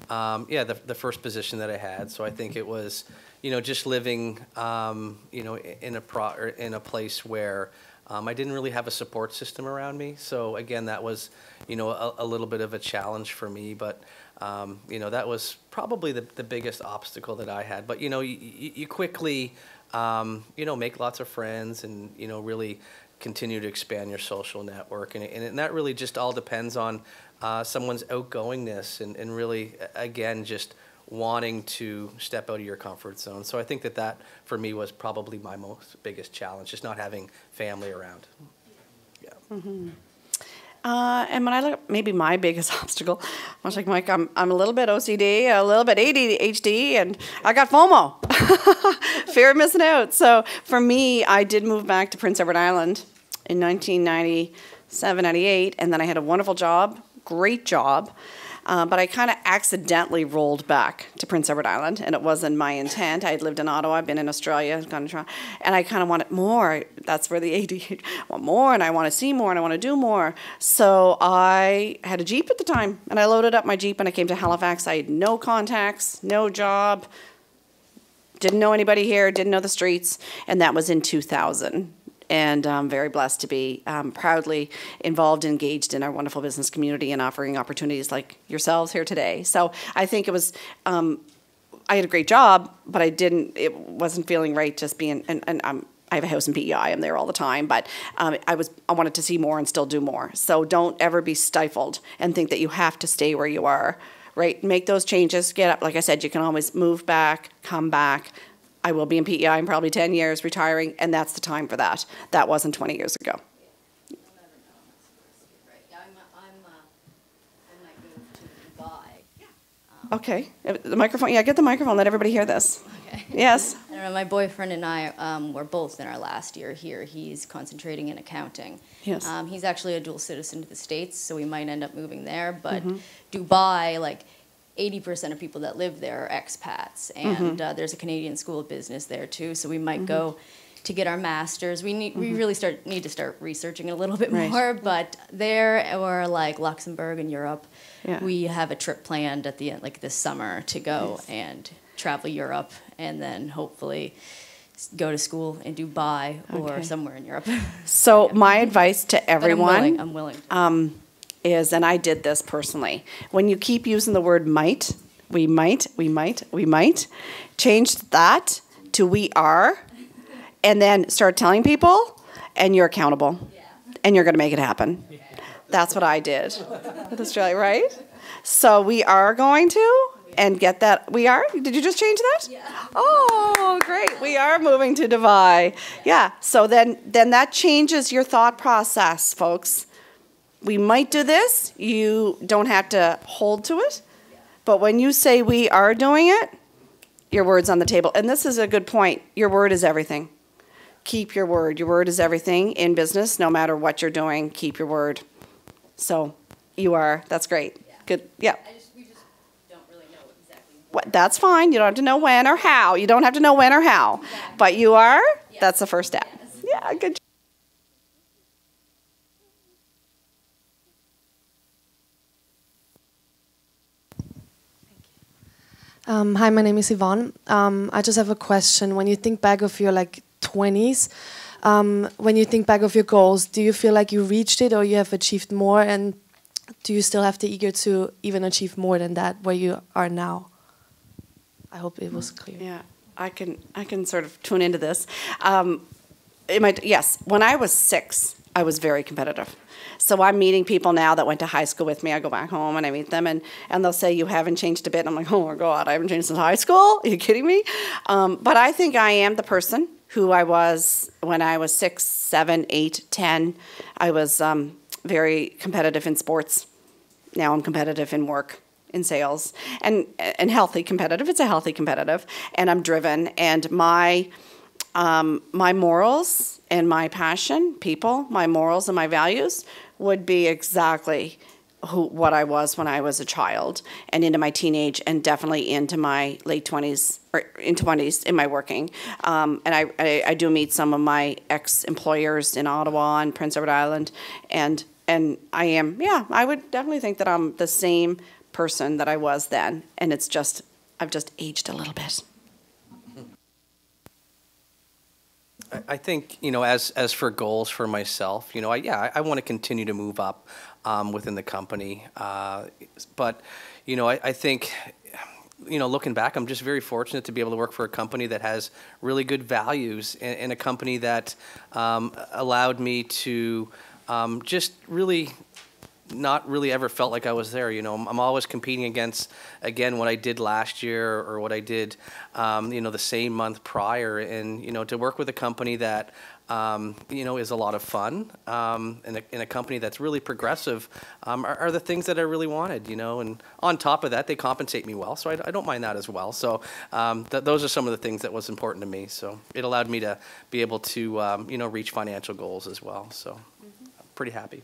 the first position that I had. So I think it was, just living, in a place where I didn't really have a support system around me. So again, that was, a little bit of a challenge for me. But that was probably the biggest obstacle that I had. But you quickly, make lots of friends and really continue to expand your social network, and that really just all depends on someone's outgoingness and really, again, just wanting to step out of your comfort zone. So I think that for me was probably my biggest challenge, just not having family around. Yeah. Mm-hmm. And when I look, maybe my biggest obstacle, much like Mike, I'm a little bit OCD, a little bit ADHD, and I got FOMO, fear of missing out. So for me, I did move back to Prince Edward Island in 1997, 98, and then I had a wonderful job, great job, but I kind of accidentally rolled back to Prince Edward Island, and it wasn't my intent. I had lived in Ottawa, I'd been in Australia, gone to Toronto, and I kind of wanted more. That's where the ADHD, I want more, and I want to see more, and I want to do more. So I had a Jeep at the time, and I loaded up my Jeep, and I came to Halifax. I had no contacts, no job, didn't know anybody here, didn't know the streets, and that was in 2000. And I'm very blessed to be proudly involved and engaged in our wonderful business community and offering opportunities like yourselves here today. So I think it was, I had a great job, but it wasn't feeling right just being, and I have a house in PEI, I'm there all the time, but I wanted to see more and still do more. So don't ever be stifled and think that you have to stay where you are, right? Make those changes, get up. Like I said, you can always move back, come back. I will be in PEI in probably 10 years, retiring, and that's the time for that. That wasn't 20 years ago. Okay. The microphone. Yeah, get the microphone. Let everybody hear this. Okay. Yes. I don't know, my boyfriend and I were both in our last year here. He's concentrating in accounting. Yes. He's actually a dual citizen to the States, so we might end up moving there. But Dubai, 80% of people that live there are expats, and there's a Canadian School of Business there too. So we might go to get our masters. We really need to start researching it a little bit more. But there, or like Luxembourg in Europe, we have a trip planned at the end, like this summer, to go and travel Europe, and then hopefully go to school in Dubai or somewhere in Europe. So my advice to everyone, I'm willing. Is, and I did this personally, when you keep using the word might, we might, change that to we are, and then start telling people, and you're accountable, and you're going to make it happen. That's what I did with Australia, right? So we are going to, and get that, we are? Did you just change that? Yeah. Oh, great. We are moving to Dubai. Yeah. So then that changes your thought process, folks. We might do this. You don't have to hold to it. But when you say we are doing it, your word's on the table. And this is a good point. Your word is everything. Keep your word. Your word is everything in business. No matter what you're doing, keep your word. So you are. That's great. Yeah. Good. Yeah. We just don't really know exactly What, that's fine. You don't have to know when or how. You don't have to know when or how. Exactly. But you are. Yeah. That's the first step. Yes. Yeah. Good job. Hi, my name is Yvonne. I just have a question. When you think back of your 20s, when you think back of your goals, do you feel like you reached it or you have achieved more? And do you still have the eager to even achieve more than that where you are now? I hope it was clear. Yeah. I can sort of tune into this. Yes. When I was 6, I was very competitive. So I'm meeting people now that went to high school with me. I go back home and I meet them, and they'll say, you haven't changed a bit. And I'm like, oh, my God, I haven't changed since high school? Are you kidding me? But I think I am the person who I was when I was 6, 7, 8, 10. I was very competitive in sports. Now I'm competitive in work, in sales, and healthy competitive. It's a healthy competitive. And I'm driven. And my morals and my passion, people, my morals and my values would be exactly what I was when I was a child and into my teenage and definitely into my late 20s or in 20s in my working. And I do meet some of my ex-employers in Ottawa and Prince Edward Island. And I am, I would definitely think that I'm the same person that I was then. And it's just, I've just aged a little bit. I think, as for goals for myself, I want to continue to move up within the company. But, I think, looking back, I'm just very fortunate to be able to work for a company that has really good values and a company that allowed me to just really not really ever felt like I was there. I'm always competing against, again, what I did last year or what I did, the same month prior. And, to work with a company that, is a lot of fun and a company that's really progressive are the things that I really wanted, And on top of that, they compensate me well. So I don't mind that as well. So those are some of the things that was important to me. So it allowed me to be able to, reach financial goals as well. So I'm pretty happy.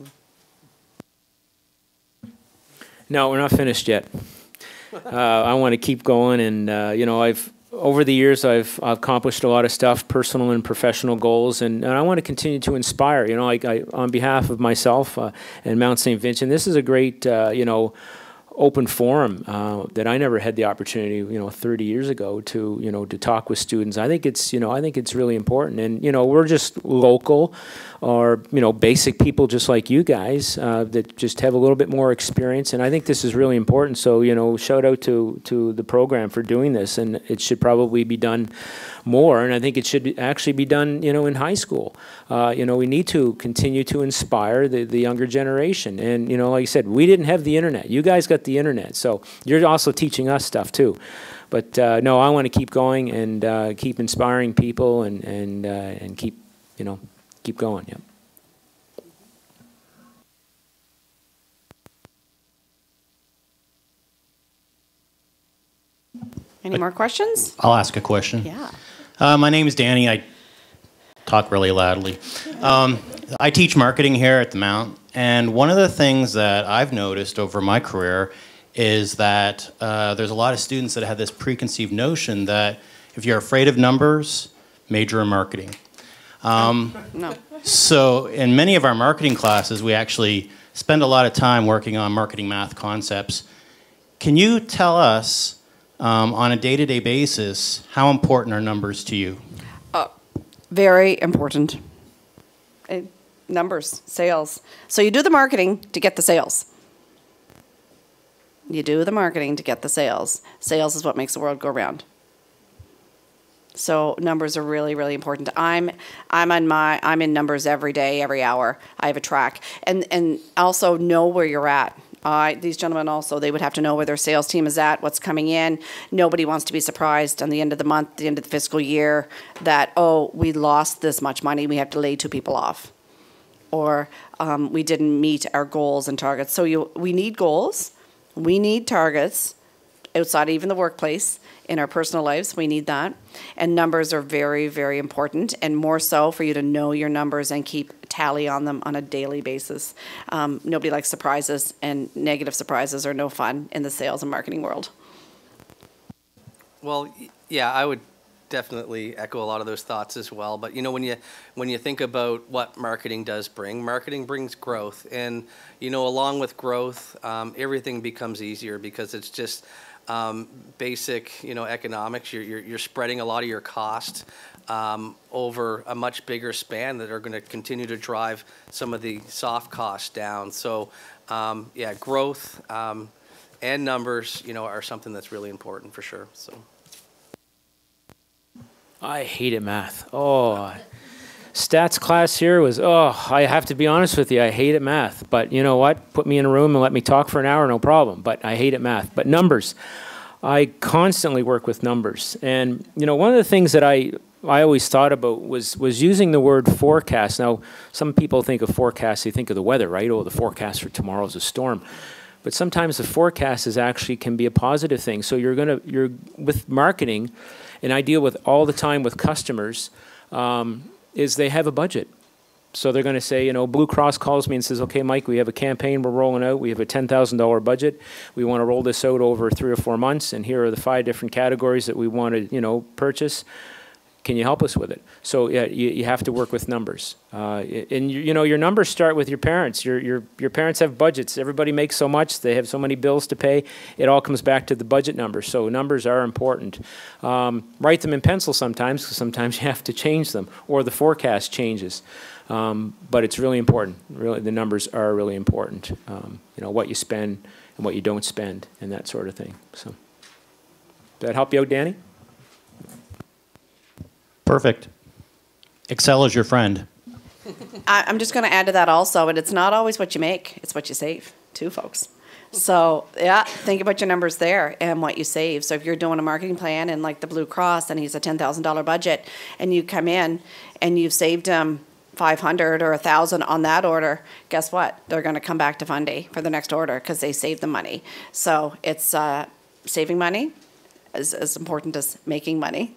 No, we're not finished yet. I want to keep going, and over the years I've accomplished a lot of stuff, personal and professional goals, and I want to continue to inspire. On behalf of myself and Mount St. Vincent, this is a great open forum that I never had the opportunity 30 years ago to to talk with students. I think it's really important, and we're just local or basic people just like you guys that just have a little bit more experience, and I think this is really important. So shout out to the program for doing this, and it should probably be done more, and I think it should actually be done in high school. We need to continue to inspire the younger generation, and like I said, we didn't have the internet. You guys got the internet, so you're also teaching us stuff too. But no, I want to keep going and keep inspiring people and keep keep going. Yeah. Any more questions? I'll ask a question. Yeah. My name is Danny. I talk really loudly. I teach marketing here at the Mount, and one of the things that I've noticed over my career is that there's a lot of students that have this preconceived notion that if you're afraid of numbers, major in marketing. No. So in many of our marketing classes, we actually spend a lot of time working on marketing math concepts. Can you tell us, on a day-to-day basis, how important are numbers to you? Very important. Numbers, sales. So you do the marketing to get the sales. You do the marketing to get the sales. Sales is what makes the world go round. So numbers are really, really important. I'm in numbers every day, every hour. I have a track, and also know where you're at. These gentlemen also, they would have to know where their sales team is at, what's coming in. Nobody wants to be surprised on the end of the month, the end of the fiscal year, that, oh, we lost this much money, we have to lay 2 people off. Or we didn't meet our goals and targets. So we need goals, we need targets, outside even the workplace, in our personal lives, we need that. And numbers are very, very important, and more so for you to know your numbers and keep tally on them on a daily basis. Nobody likes surprises, and negative surprises are no fun in the sales and marketing world. Well, yeah, I would definitely echo a lot of those thoughts as well. But you know, when you think about what marketing does bring, marketing brings growth, and you know, along with growth, everything becomes easier because it's just basic, you know, economics. You're spreading a lot of your cost over a much bigger span that are going to continue to drive some of the soft costs down. So, yeah, growth and numbers, you know, are something that's really important for sure. So. I hated math. Oh, stats class here was, oh, I have to be honest with you, I hated math. But you know what? Put me in a room and let me talk for an hour, no problem. But I hated math. But numbers, I constantly work with numbers. And you know, one of the things that I always thought about was using the word forecast. Now, some people think of forecast, they think of the weather, right? Oh, the forecast for tomorrow is a storm. But sometimes the forecast is actually can be a positive thing. So you're with marketing, and I deal with all the time with customers, is they have a budget. So they're going to say, you know, Blue Cross calls me and says, okay, Mike, we have a campaign we're rolling out. We have a $10,000 budget. We want to roll this out over 3 or 4 months, and here are the 5 different categories that we want to, you know, purchase. Can you help us with it? So yeah, you have to work with numbers, and you know, your numbers start with your parents. Your parents have budgets. Everybody makes so much. They have so many bills to pay. It all comes back to the budget numbers. So numbers are important. Write them in pencil sometimes, because sometimes you have to change them, or the forecast changes. But it's really important. Really, the numbers are really important. You know, what you spend and what you don't spend, and that sort of thing. So, did that help you out, Danny? Perfect. Excel is your friend. I'm just going to add to that also, and it's not always what you make, it's what you save too, folks. So yeah, think about your numbers there and what you save. So if you're doing a marketing plan and like the Blue Cross and he's a $10,000 budget, and you come in and you've saved him $500 or $1,000 on that order, guess what? They're going to come back to Fundy for the next order because they saved the money. So it's saving money is as important as making money.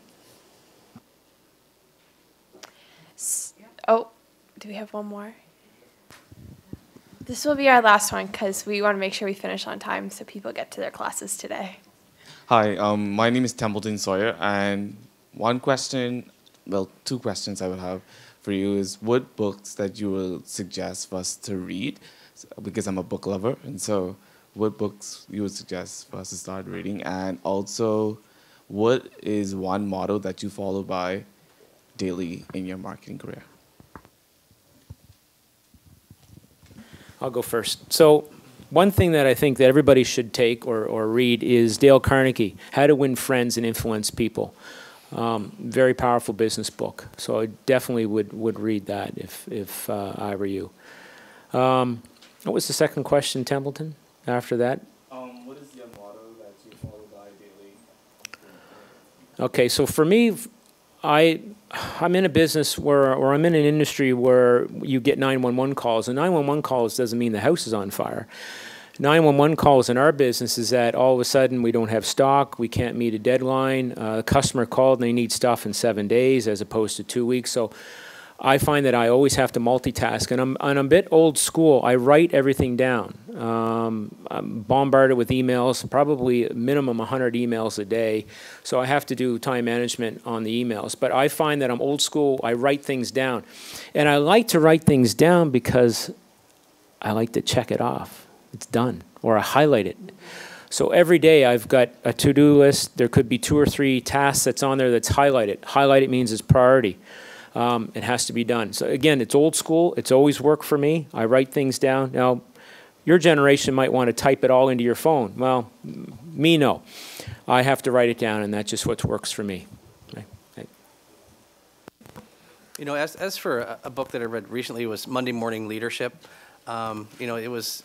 Oh, do we have one more? This will be our last one because we want to make sure we finish on time so people get to their classes today. Hi, my name is Templeton Sawyer, and one question, well, 2 questions I would have for you is what books that you will suggest for us to read, because I'm a book lover, and so what books you would suggest for us to start reading, and also what is one motto that you follow by daily in your marketing career? I'll go first. So one thing that I think that everybody should take or read is Dale Carnegie, How to Win Friends and Influence People. Very powerful business book. So I definitely would read that if I were you. What was the second question, Templeton, after that? What is your motto that you follow by daily? Okay, so for me, I'm in a business or I'm in an industry where you get 911 calls, and 911 calls doesn't mean the house is on fire. 911 calls in our business is that all of a sudden we don't have stock, we can't meet a deadline, a customer called and they need stuff in 7 days as opposed to 2 weeks. So I find that I always have to multitask, and I'm a bit old school. I write everything down. I'm bombarded with emails, probably minimum 100 emails a day, so I have to do time management on the emails. But I find that I'm old school. I write things down, and I like to write things down because I like to check it off. It's done, or I highlight it. So every day I've got a to-do list. There could be 2 or 3 tasks that's on there that's highlighted. Highlighted means it's priority. It has to be done. So again, it's old school. It's always worked for me. I write things down. Now, your generation might want to type it all into your phone. Well, me, no. I have to write it down, and that's just what works for me. You know, as for a book that I read recently, was Monday Morning Leadership. You know, it was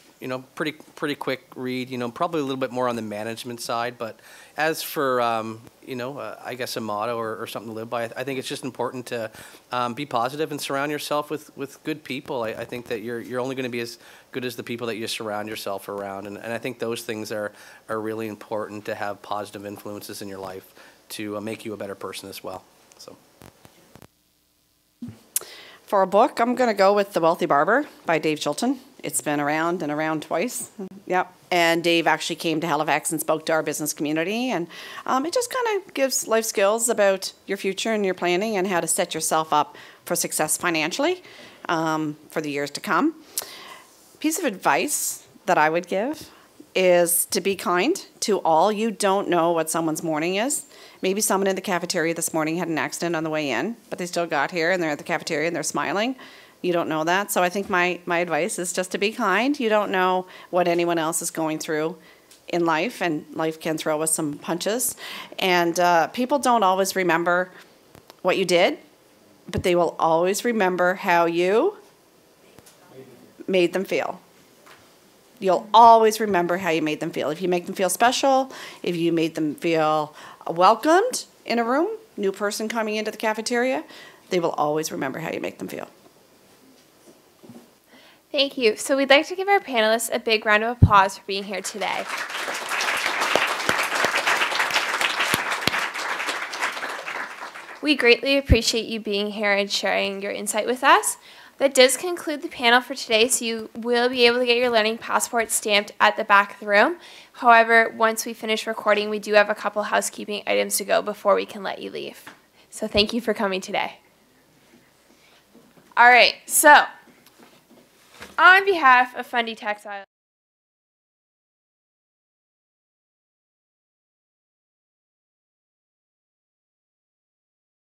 pretty quick read. Probably a little bit more on the management side. But as for I guess a motto or something to live by, I think it's just important to be positive and surround yourself with good people. I think that you're only going to be as good as the people that you surround yourself around, and I think those things are really important to have positive influences in your life to make you a better person as well. So. For a book, I'm going to go with The Wealthy Barber by Dave Chilton. It's been around and around twice. Yep. And Dave actually came to Halifax and spoke to our business community. And it just kind of gives life skills about your future and your planning and how to set yourself up for success financially for the years to come. Piece of advice that I would give is to be kind to all. You don't know what someone's morning is. Maybe someone in the cafeteria this morning had an accident on the way in, but they still got here and they're at the cafeteria and they're smiling. You don't know that. So I think my advice is just to be kind. You don't know what anyone else is going through in life, and life can throw us some punches. And people don't always remember what you did, but they will always remember how you made them feel. You'll always remember how you made them feel. If you make them feel special, if you made them feel welcomed in a room, new person coming into the cafeteria, they will always remember how you make them feel. Thank you. So we'd like to give our panelists a big round of applause for being here today. We greatly appreciate you being here and sharing your insight with us. That does conclude the panel for today, so you will be able to get your learning passport stamped at the back of the room. However, once we finish recording, we do have a couple housekeeping items to go before we can let you leave. So thank you for coming today. All right, so on behalf of Fundy Textiles,